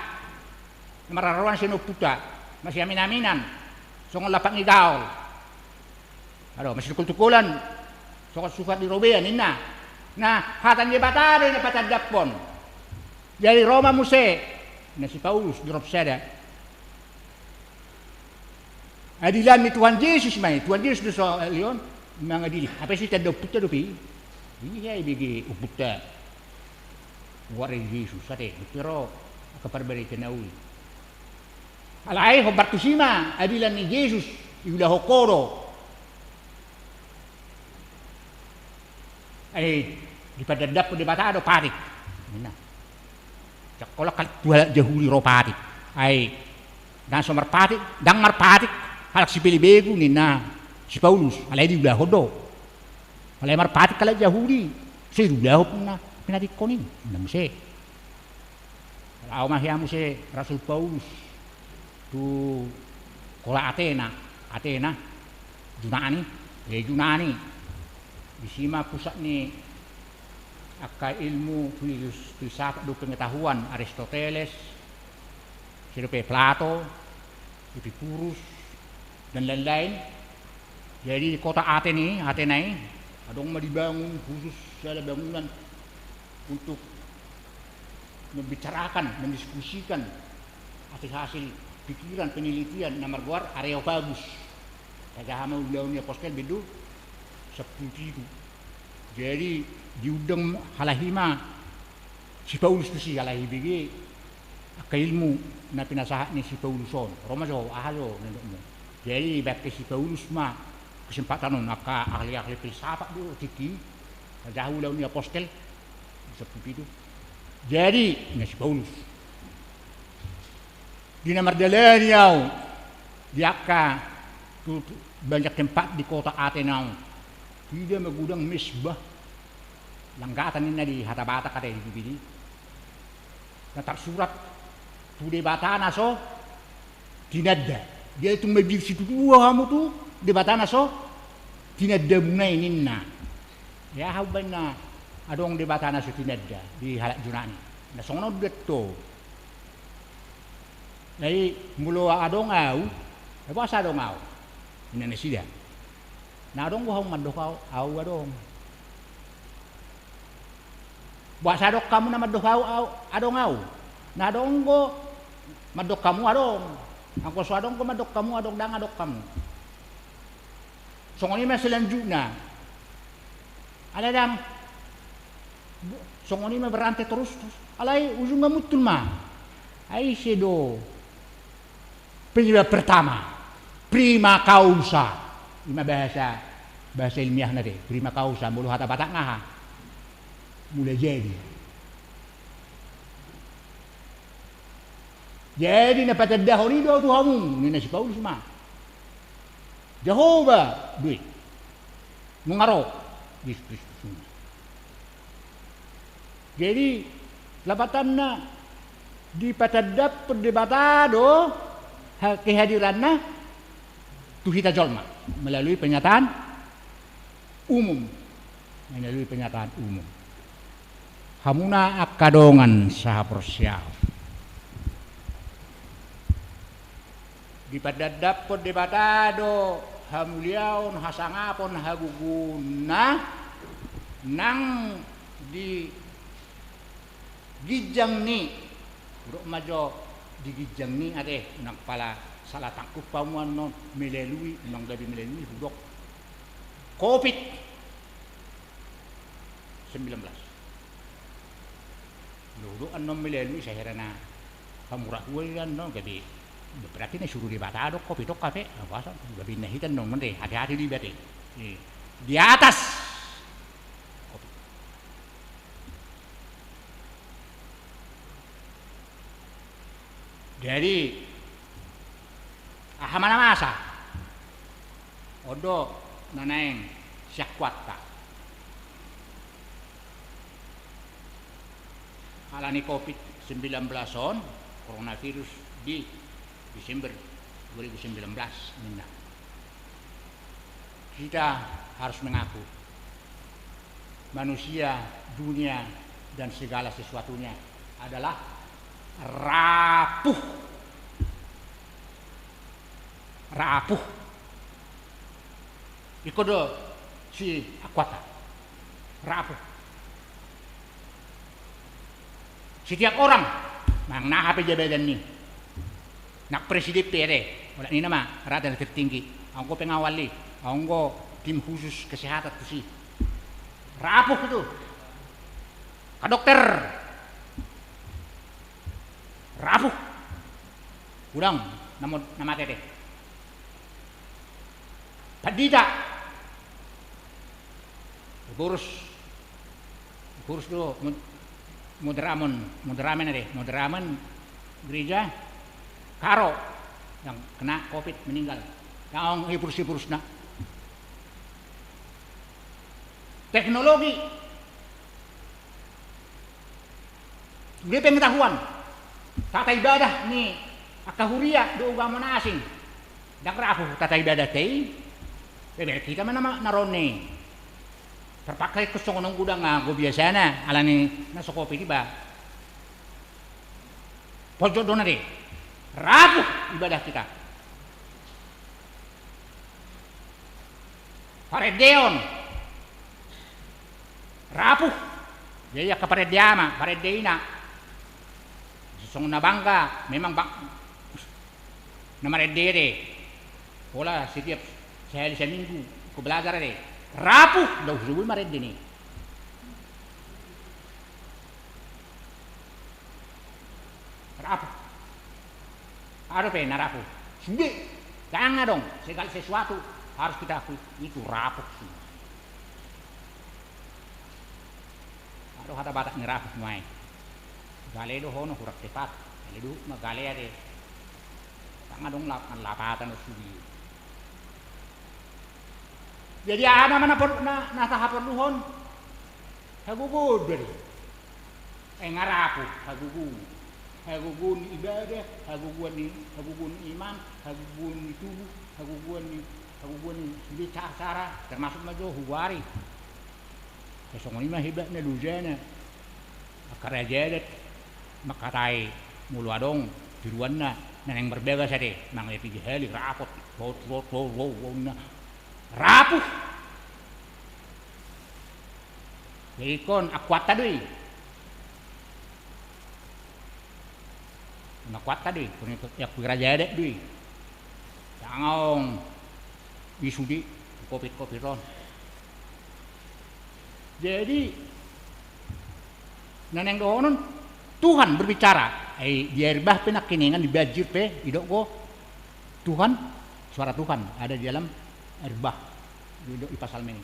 mararawan sinu puta masih aminan songot lapak ni gaul aduh masih tukul-tukulan suka di Robean inna nah hatan dia batare na patadapon dari Roma muse na si Paulus di Romsada adilan ni Tuhan Yesus mai Tuhan Yesus do so leon mangadili apa sih tado puta do pi ini ay bigi uputa wari Yesus ate pero kaparbari tenawi alai ho bartusima adilan ni Yesus iulah hokoro ay di padadap di batado parik ina cakolak dua jahuli ro parik ay dan so marpatik dang marpatik halak si Pilibego ni na si Paulus alay di ulah do alay marpati kala Yahudi si ulah na pinadikonin nam si aw mahiamu si Rasul Paulus tu kola Athena Yunani di sima pusat ni aka ilmu filsafat do pengetahuan Aristoteles, sirupe Plato, Epicurus dan lain-lain. Jadi di kota Athena ini adong dibangun khusus ada bangunan untuk membicarakan, mendiskusikan hasil pikiran penelitian nomor luar Areopagus. Kagahama ulang ni apostel bedu seperti itu. Jadi diudang halahima si Paulus tu si halahi bigi ilmu na pinasahat ni si Pauluson. Roma jo ahalo nandok mo. Jadi bakit si Paulus ma kesempatan nun aka ahli-ahli filsafat do tiki jauh ulang ni apostel seperti itu. Jadi ni si Paulus di nomor dalan yau dia ka banyak tempat di kota Athena. Tidak megudang misbah langgatan ini di hatabata kata di bini. Natar surat tu debatana so tinadda. Dia itu mebir situ dua kamu tu debatana so tinadda munai ninna. Ya habana adong debatana so tinadda di halak Junani. Na songono detto. Jadi mulo adong au, apa asa adong au? Indonesia. Na adong ko hang madokau au adong. Buat sadok kamu na madokau au adong au. Na adong ko madok kamu adong. Angko so adong ko madok kamu adong dang adok kamu. Songoni ma selanjutnya. Ada dang songoni ma berantai terus. Alai ujung mutun ma. Ai sedo. Penyebab pertama, prima causa. Ima bahasa ilmiah nade, prima causa mulu hata batak ngaha. Mulai jadi na patadahon do tu hamu ni si Paulus ma. Jehovah duit. Mengaro Kristus. Jadi labatan na di patadap perdebatado kehadiranna tu hita jolma melalui pernyataan umum. Hamuna akadongan saha persial. Di padadap perdebatado hamuliaon hasangapon haguguna nang di gijang ni urok majo di gijang ni ade nang pala salah tangkup pamuan non melalui nang gabi melalui hudok COVID-19 hudok non melalui saya herana pamurah uan non gabi berarti na suruh dibatado COVID tok kafe apa sah gabi nahitan non mende hati-hati di bete di atas COVID. Jadi mana masa odo nanaeng syakwata alani COVID-19 on coronavirus di Desember 2019 minna. Kita harus mengaku manusia, dunia dan segala sesuatunya adalah rapuh. Ikodo si Akwata rapuh. Setiap orang mang nah apa jabatan ni nak presiden PD wala ni nama rada tertinggi angko pengawali angko tim khusus kesehatan tu si rapuh itu ka dokter rapuh kurang nama tete padita kurus dulu moderamen gereja Karo yang kena COVID meninggal Yang hipurus-hipurus na. Teknologi. Dia pengetahuan. Tata ibadah ni akahuria do agama na asing. Dakrapo tata ibadah tay. Bebe kita man naron ni. Terpakai kusong ng gudang go biasa na ala ni nasa kopi di ba. Pojok do na di. Rapuh ibadah kita. Paredeon. Rapuh. Jadi kaparedyama, paredena. Sung nabangga, memang na maredere. Wala setiap sehari seminggu ko belajar deh. Rapuh daw subul maredene. Rapuh. Ada pe narapuh. Sudah. Jangan dong, segala sesuatu harus kita akui itu rapuh semua. Aduh kata batak ni rapuh semua. Gale do hono hurak tepat. Gale do magale ade. Jangan dong lapatan usubi. Jadi ada mana na tahap perluhon. Hagugud dari. Ngarapuh hagugud. Hagugun ibadah, hagugun iman, hagugun tubuh, hagugun di cara termasuk majo huwari. Kesong lima hebat na lujana. Akarajadat makatai mulu adong tiruan na yang berbeda sade mangle pigihali rapot na rapuh. Jadi kon akuat tadi. Nakuat tadi, ya kira dek dui. Jangan disudi covid ron. Jadi naneng dohonon Tuhan berbicara. Biar bah penakiningan dibajir pe idok go. Tuhan, suara Tuhan ada di dalam erbah di pasal ini.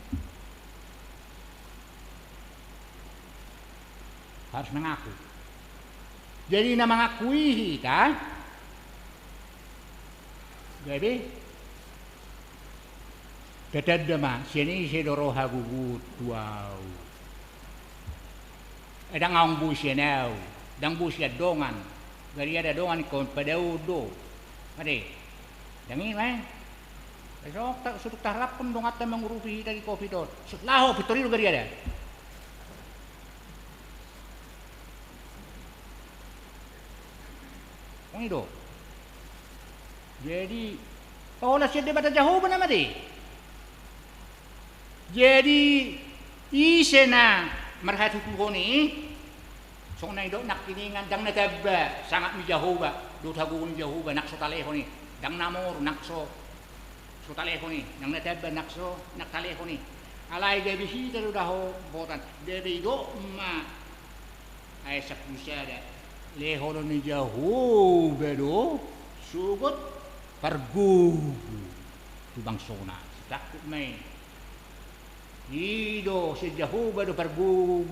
Harus mengaku. Jadi nama ngakui kita. Jadi tetap dema sini sedoro hagugut wow. Ada ngaung busianau, dang busia dongan. Dari ada dongan kon padaudo. Ade. Dangi mai. Besok tak sudah tarap pun dongat mengurupi dari kopi dot. Laho pitori gari ada. Itu. Jadi olah siya debat jauh naman deh. Jadi ise na marhatu ko ni so na ido nakiningan dang nataba sangat mi Jehovah do tagun Jehovah nakso taleho ni dang namor nakso so taleho ni dang nataba nakso naktaleho ni alay gabi hita do daho botan debe do ma ay sa kusada lehono ni Jehovah do sugot pargu tu bangsona takut mai ido si Jehovah do pargu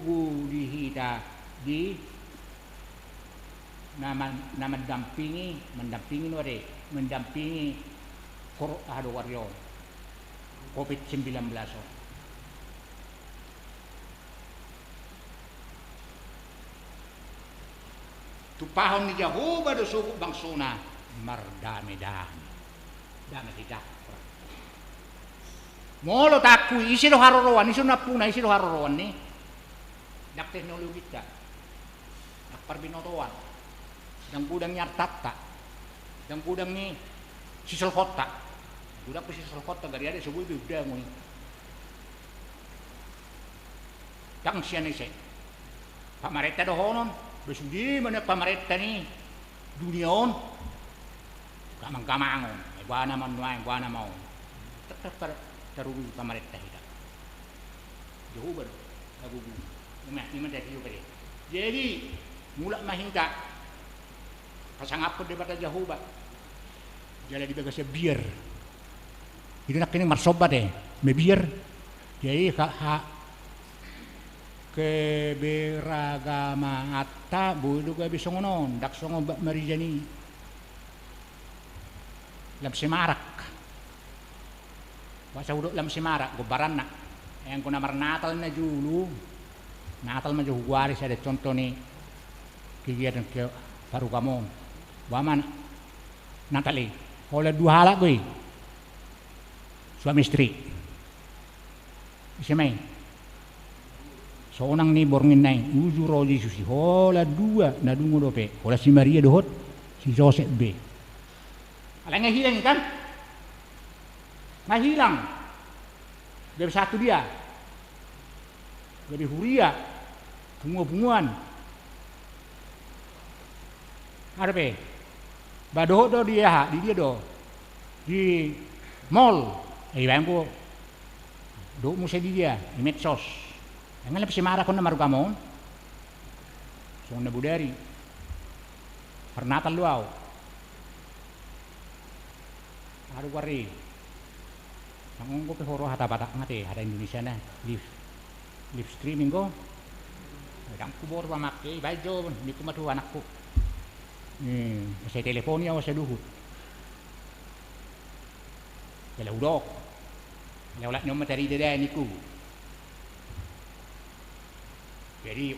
dihita di nama mendampingi ado waryo COVID-19. Tupahon ni Jehovah do suku bangsona mardami-dami. Dami tidak. Molo taku isi do harorowan, isi napuna isi do harorowan ni. Dak teknologi ta. Dak parbinotoan. Dang gudang nyartata. Dang gudang ni sisal kota. Gudang pe sisal kota gari ada sebuah bibda mo. Dang siya ni se. Pamareta do honon. Besudi mana pemerintah ni duniaon kamang-kamangon gua na mau tetap terus pemerintah kita jauh ber lagu ini menjadi juga deh jadi mulak mahingga pasang apa debat jauh ba jadi dibagasnya biar itu nak ini marsobat deh biar jadi keberagama atta bulu ga bisa ngonon dak songo marijani lab semarak Wasa udok lam simara gobaran na. Yang ko namar Natal na julu. Natal ma juhu waris ada contoh nih kegiatan ke baru kamu. Waman Natali. Oleh dua halak gue. Suami istri. Bisa main. Seorang nih borngin naik. Uju roji susi. Hola dua. Nadungu dope. Hola si Maria dohot. Si Joseph B. Alah nggak hilang kan? Nggak hilang. Dari satu dia. Dari Huria. Bunga-bunguan. Ada pe? Badoh do dia, di dia do. Di mall. Bangko. Do musa di dia, di medsos. Yang lebih marah kon na marugamon. So na budari. Pernatal luau. Aduh wari. Ang ko pe horo hata-bata ngate, ada Indonesia na live streaming ko. Ang kubor pa makke, bajo, di ko matu anakku. Saya teleponnya saya duhut. Kalau udok. Lewat nyom materi dia niku. Jadi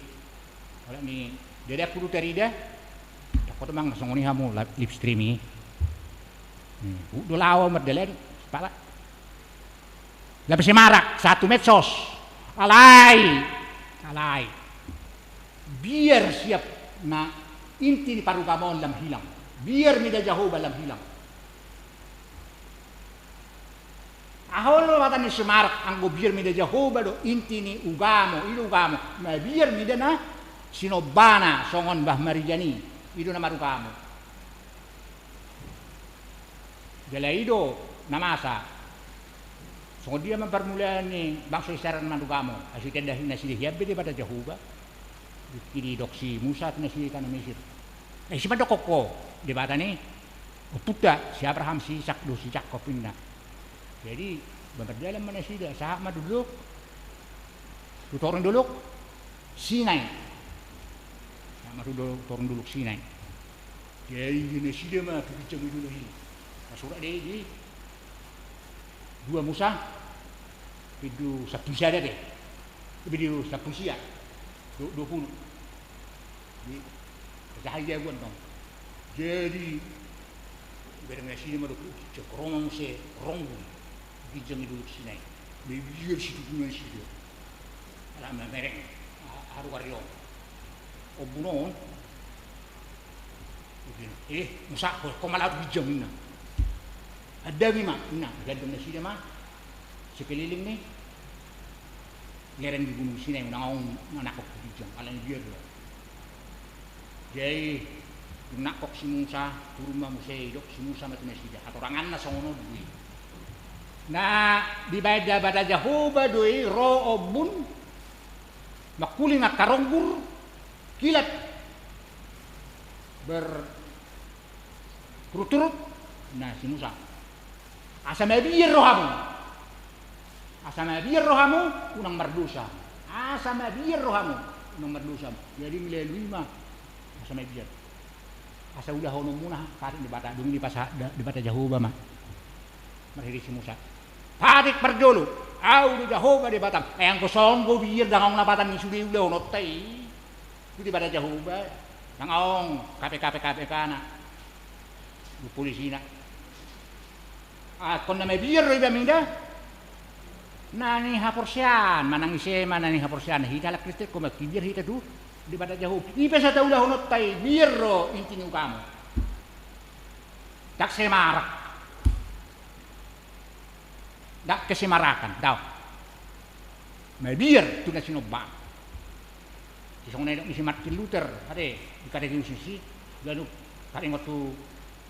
kalau ni dia kudu teri dia. Aku tu mang songoni hamu live streaming. Udah lawa merdelen, pala. Labis marak satu medsos. Alai. Biar siap na inti ni parugamon lam hilang. Biar mida Jehovah lam hilang. Ahol watan ni semarak ang biar mida Jehovah do inti ni ugamo, ilugamo. Biar mida na sinobana songon bah Marijani. Ido na marugamo. Jala ido namasa. Songon dia mempermulaan ni bangsa isaran marugamo. Asyik tendahin na silih yabe di pada Jehovah. Kini doksi Musa tinasi kana Mesir. Si padokoko di bata ni puta si Abraham si Ishak do si Jacob pinna. Jadi berjalan mana sida sahak ma duduk. Turun dulu Sinai. Sama turun dulu Sinai. Jadi ini sida mah kecem dulu hi. Surat dia di dua Musa itu satu siada deh. Video satu siada. 20 di cahaya gua dong. Jadi berengah sini malu cekrong se ronggu di jeng dulu sini. Biar situ punya situ. Alam mereng haru wario. Obunon. Musa kau malah di jeng ina. Ada lima, ina. Gadon na sini mah sekeliling nih. Leren di gunung Sinai unang nakok bijang alang biar lo. Jadi nakok si Musa turun ma Musa idok si Musa mati nasida atau rangan na songono dui. Nah di bada bada Jehovah dui ro obun makuling akaronggur kilat berturut-turut. Nah si Musa asam biar rohamu. Asama biar rohamu unang merdosa. Asama biar rohamu unang merdosa. Jadi melalui mah asama biar. Asa udah hono munah tarik di bata dung di bata Jehovah mah. Merhiri si Musa. Tarik perdulu. Au di Jehovah di batam. Yang kosong go biar dangong lapatan ni sudi udah hono tei. Di bata Jehovah. Dangong KPK na. Bu polisi na. Kon na may biar iba minda. Nani haporsian manang isema nani haporsian hidala Kristus ko makibir hita du di bata jauh ni pesa ta ulah honot tay birro intinyo kamu dak semarak dak kesemarakan daw may bir tu na sinobba isong na si Martin Luther ade di kada sisi lalu kare waktu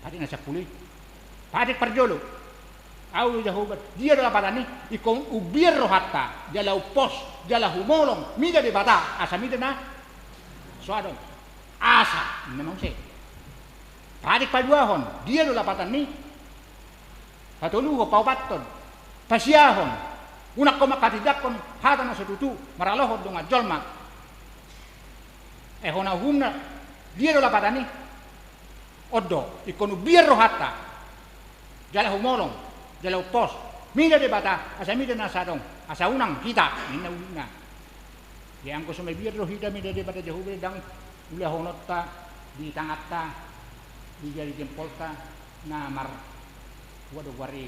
ade na sa kulit ade parjolo Au Jehovah dia adalah patani ikong ubir rohata jala upos jala humolong mida di bata asa mida na suadon asa memang se padik paduahon dia adalah patani patulu ko paupaton pasiahon unak ko makatidakon hata na setutu maralohon dunga jolma hona humna dia adalah patani odo ikon ubir rohata jala humolong Jalau pos, Mida de bata, asa mida na sadong, asa unang kita, minna una. Yang ko sumibir lo hita mida de bata Jehovah dang ula honot ta, di tangat ta, di jari jempol ta, na mar waduh wari.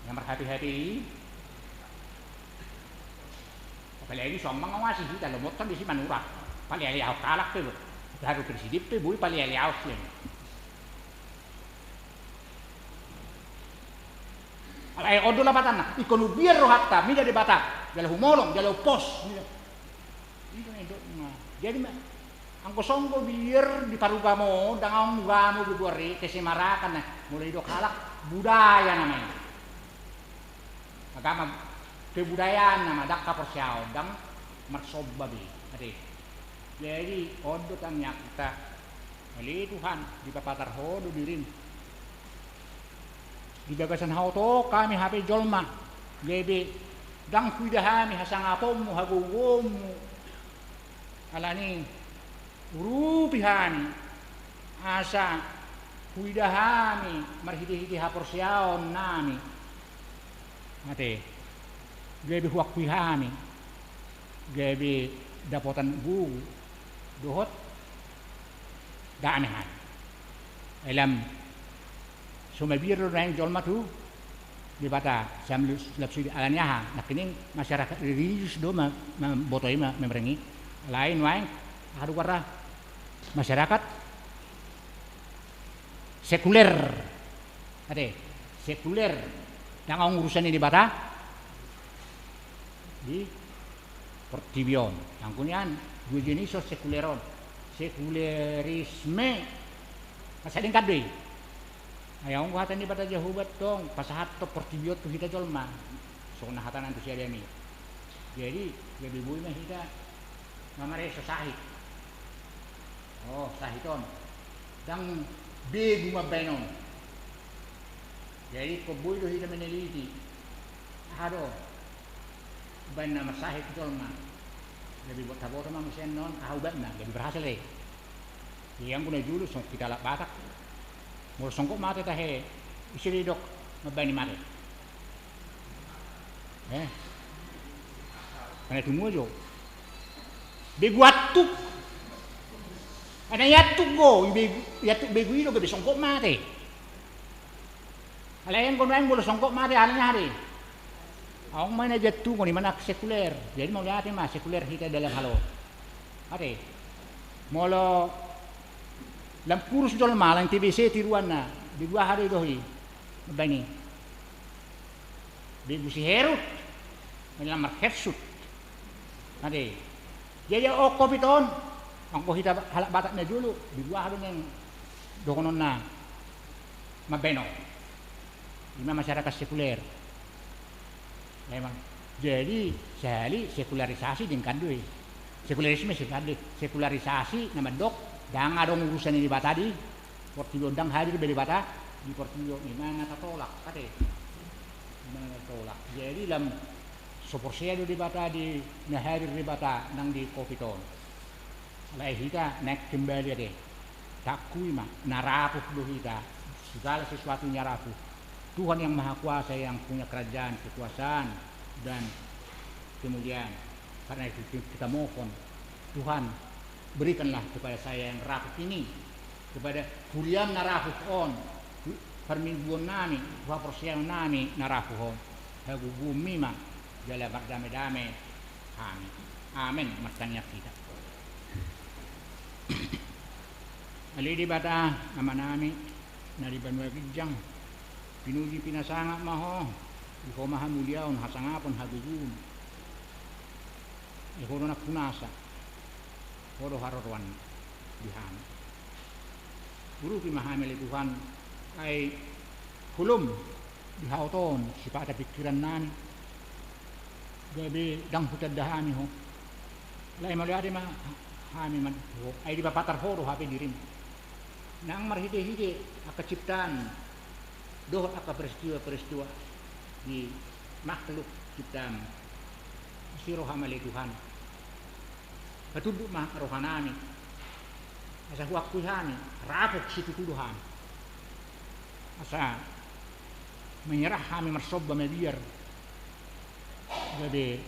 Yang mar happy. Apalagi sombong ngawasi hita lo motan di si manura. Pali aliaw kalak tuh. Haru presidip tuh bui pali aliaw sih. Alay odo la batana, ikonu biar rohatta, mida de bata, jala humolong, jala pos. Jadi ang kosonggo biar di parugamo, dangang mugamo bubori, kesemarakan na, mulai do kalak budaya namanya. Agama kebudayaan nama dak kapersyao, dang marsobabi, ade. Jadi odo tangnya kita, mali Tuhan di papatar hodo dirin. Di bagasan hauto kami hape jolma lebe dang kuidahami hasangapomu hagugomu alani urupihani asa kuidahami marhidi-hidi haporsiaon nami ate lebe huakpihami lebe dapotan bugu dohot daamehan elam sumabiro na yung jolma tu di bata sam lapsi alanya ha nakining masyarakat religius do botoy memerengi lain wae hadu warra masyarakat sekuler ade sekuler yang urusan ini di bata di pertibion yang kunyan dua jenis sekuleron sekulerisme masading kadui ayaw ko hatan di bata Jehovah tong pasahat to pertibiot to kita jolma so nahatan antu siya demi jadi gabi buy na hita mamare sa sahit sahiton dang big mabenon jadi ko buy do hita meneliti hado ban na masahit jolma gabi buat taboto mamusen non kahubat na gabi berhasil yang kuna julus so kita lak batak mo songkok mate tahe isiridok mabani mate kana tumujo beguatuk ana yatuk go yatuk beguilo ke songkok mate alayan ko nang bolo songkok mate halnya hari ang mana jatuh ko ni mana sekuler jadi mau lihat mas sekuler kita dalam halo ate molo lam kurus jolma lang TBC tiruan na di dua hari dohi bani bigu si herut melamar hersut ade jadi kopiton ang ko hita halak batak na dulu di dua hari nang dokonon na mabeno lima masyarakat sekuler memang jadi sehari sekularisasi jeung kandui sekularisme sekularisasi nama dok dang adong urusan ini bata di portfolio dang hadir beli bata di portfolio ni mana tolak kate mana tolak jadi dalam soporsia di bata di hadir di bata nang di kopiton alai hita nek kembali deh takui mah narapuh do hita segala sesuatunya rapuh Tuhan yang maha kuasa yang punya kerajaan kekuasaan dan kemudian karena itu kita mohon Tuhan berikanlah kepada saya yang rapuh ini kepada kuliam narapuh on permingguan nami waporsian nami narapuh on hagu bumi mah jala berdame-dame amin amin martanya kita ali di bata nama nami nari banua kijang pinuji pinasanga maho iko maha muliaon hasangapon hagugun iko na kunasa Hodo harorwan dihan. Guru ki mahamili Tuhan ay hulum dihauton sipada pikiran nani. Gabi dang hutad dahami ho. Lai maliade ma hami man ho ay di papatar hodo hape dirim. Nang marhide-hide aka ciptaan doh aka peristiwa-peristiwa di makhluk ciptaan. Siro hamali Tuhan. Katuduk mah rohanami asa waktu hani rapok situ tuduhan asa menyerah kami marsobba mebiar gabe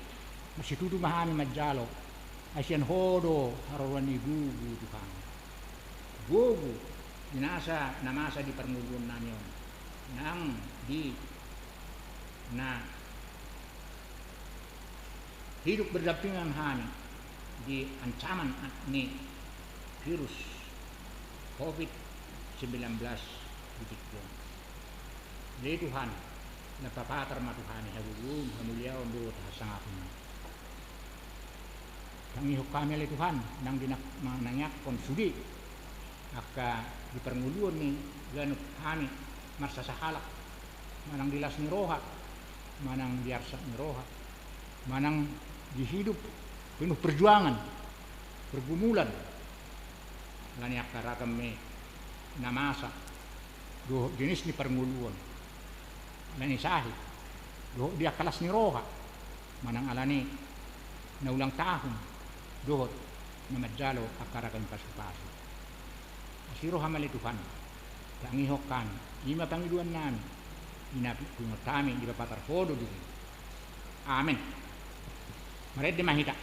masih tutu mahami majalo asian hodo harwani gugu Tuhan gugu namasa di permuduan nanyon nang di na hidup berdampingan kami di ancaman ini virus COVID-19 di Tuhan napapatar matuhan hagugun hamuliaw do tahasangapun kami kami oleh Tuhan nang nanyak konsudi aka di pernguluan ni ganuk kami marsa sahalak manang dilas ni roha manang diarsa ni roha manang di hidup penuh perjuangan pergumulan lani akara kami namasa do jenis ni pernguluan lani sahih do dia kelas ni roha manang alani na ulang tahun dohot na majalo akara kami pasu-pasu asiro hamali Tuhan tangihokan ima pangiduan nami inapi kami di papatar hodo diri amin mared mahita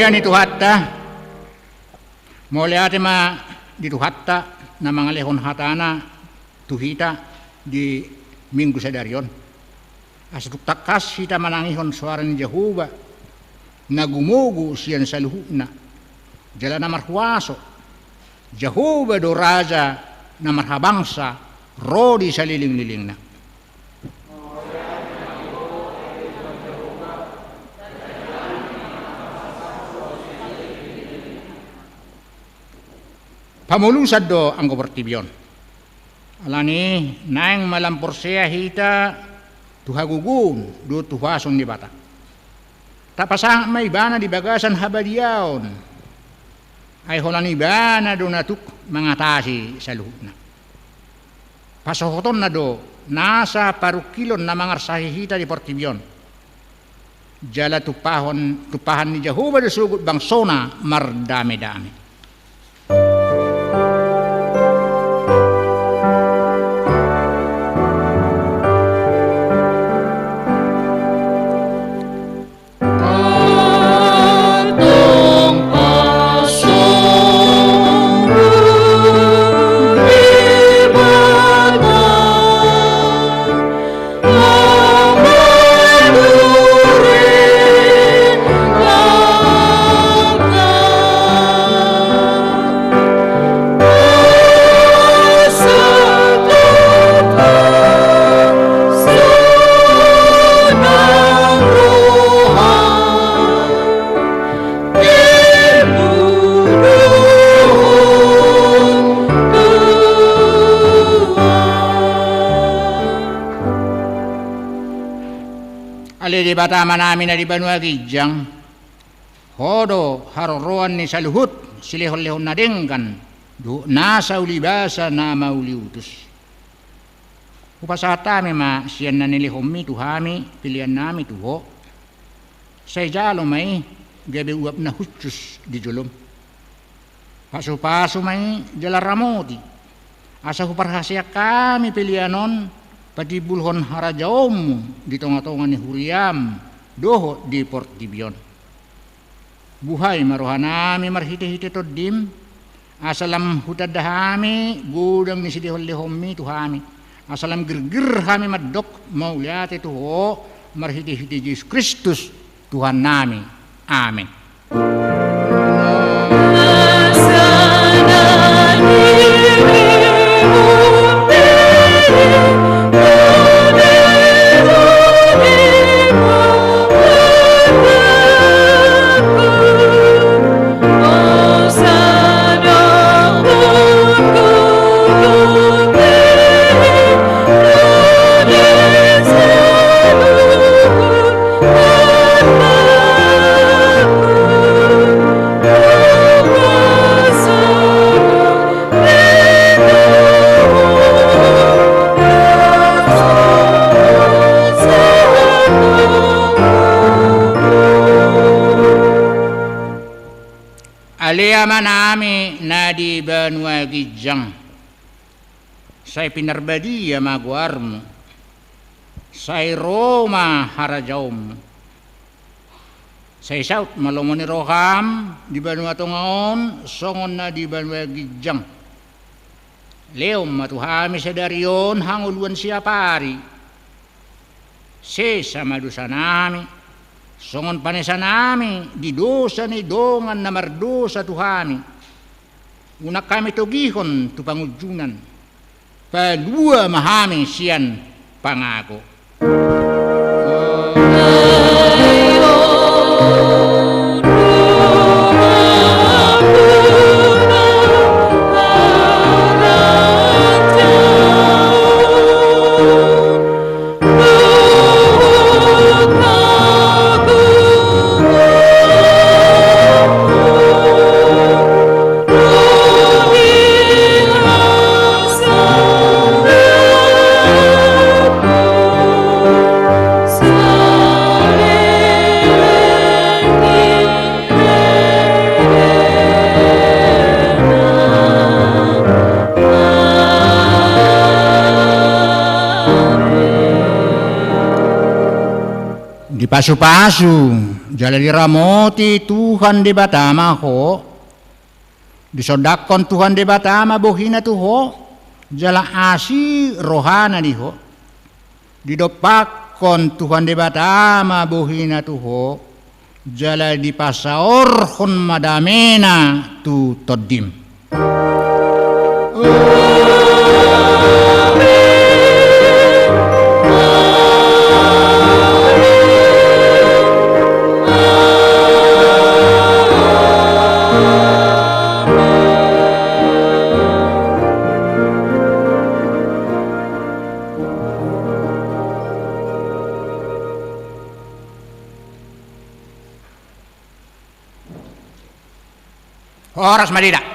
Kurian itu hatta, mulai ada ma di tu hatta na mga lehon hatana tuhita di minggu sadarion. As tuktakas hita manangihon suara ni Jehovah na gumugu siyan sa luhuna. Jala na marhuaso. Jehovah do raja na marhabangsa rodi sa liling-liling na. Pamulusad do ang gobertibyon. Alani naeng malampurseya hita tuhagugun do tuhason di bata. Tapasang may bana di bagasan habadiyaon. Ay holani bana do natuk mangatasi sa luhut na. Pasohoton na do nasa parukilon na mangarsahi hita di portibyon. Jala tupahan ni Jehovah do sugut bangsona mardami-dami. Di bata namin na di Banua Gijang, hodo haruruan ni sa luhut, silihon-lihon na dinggan, nasa ulibasa na mauliutus. Upasata ma siyan na nilihom mi tuhami, pilihan nami tuho. Sa ijalo may gabi uap na hutsus di julom. Paso-paso may jalaramoti. Asa huparhasya kami pilihanon, pati bulhon harajaom di tonga-tonga ni Huriam doho di portibyon. Buhay marohanami marhiti-hiti to dim asalam hutadahami gudang ni sidihol-lihom tuhami asalam gerger hami madok mauliati tuho marhiti-hiti Yesus Kristus Tuhan nami. Amin. Aliyaman nami na di Banua Gijang say pinarbadiya maguarmo say Roma harajaom say South malongo ni Roham di Banua Tungaon songon na di Banua Gijang leom matuhami sa darion hanguluan siya pari sa madusa nami songon panesa nami di dosa ni dongan na mardosa tuhami. Unak kami togihon tu pangujunan. Palua mahami siyan pangako. Di pasu-pasu jala di ramoti Tuhan di batama ko Disodakon Tuhan de batama bohina tu ho jala asi rohana ni ho didopakon Tuhan de batama bohina tu ho jala di pasaor hon madamena tu todim. Horas Madida.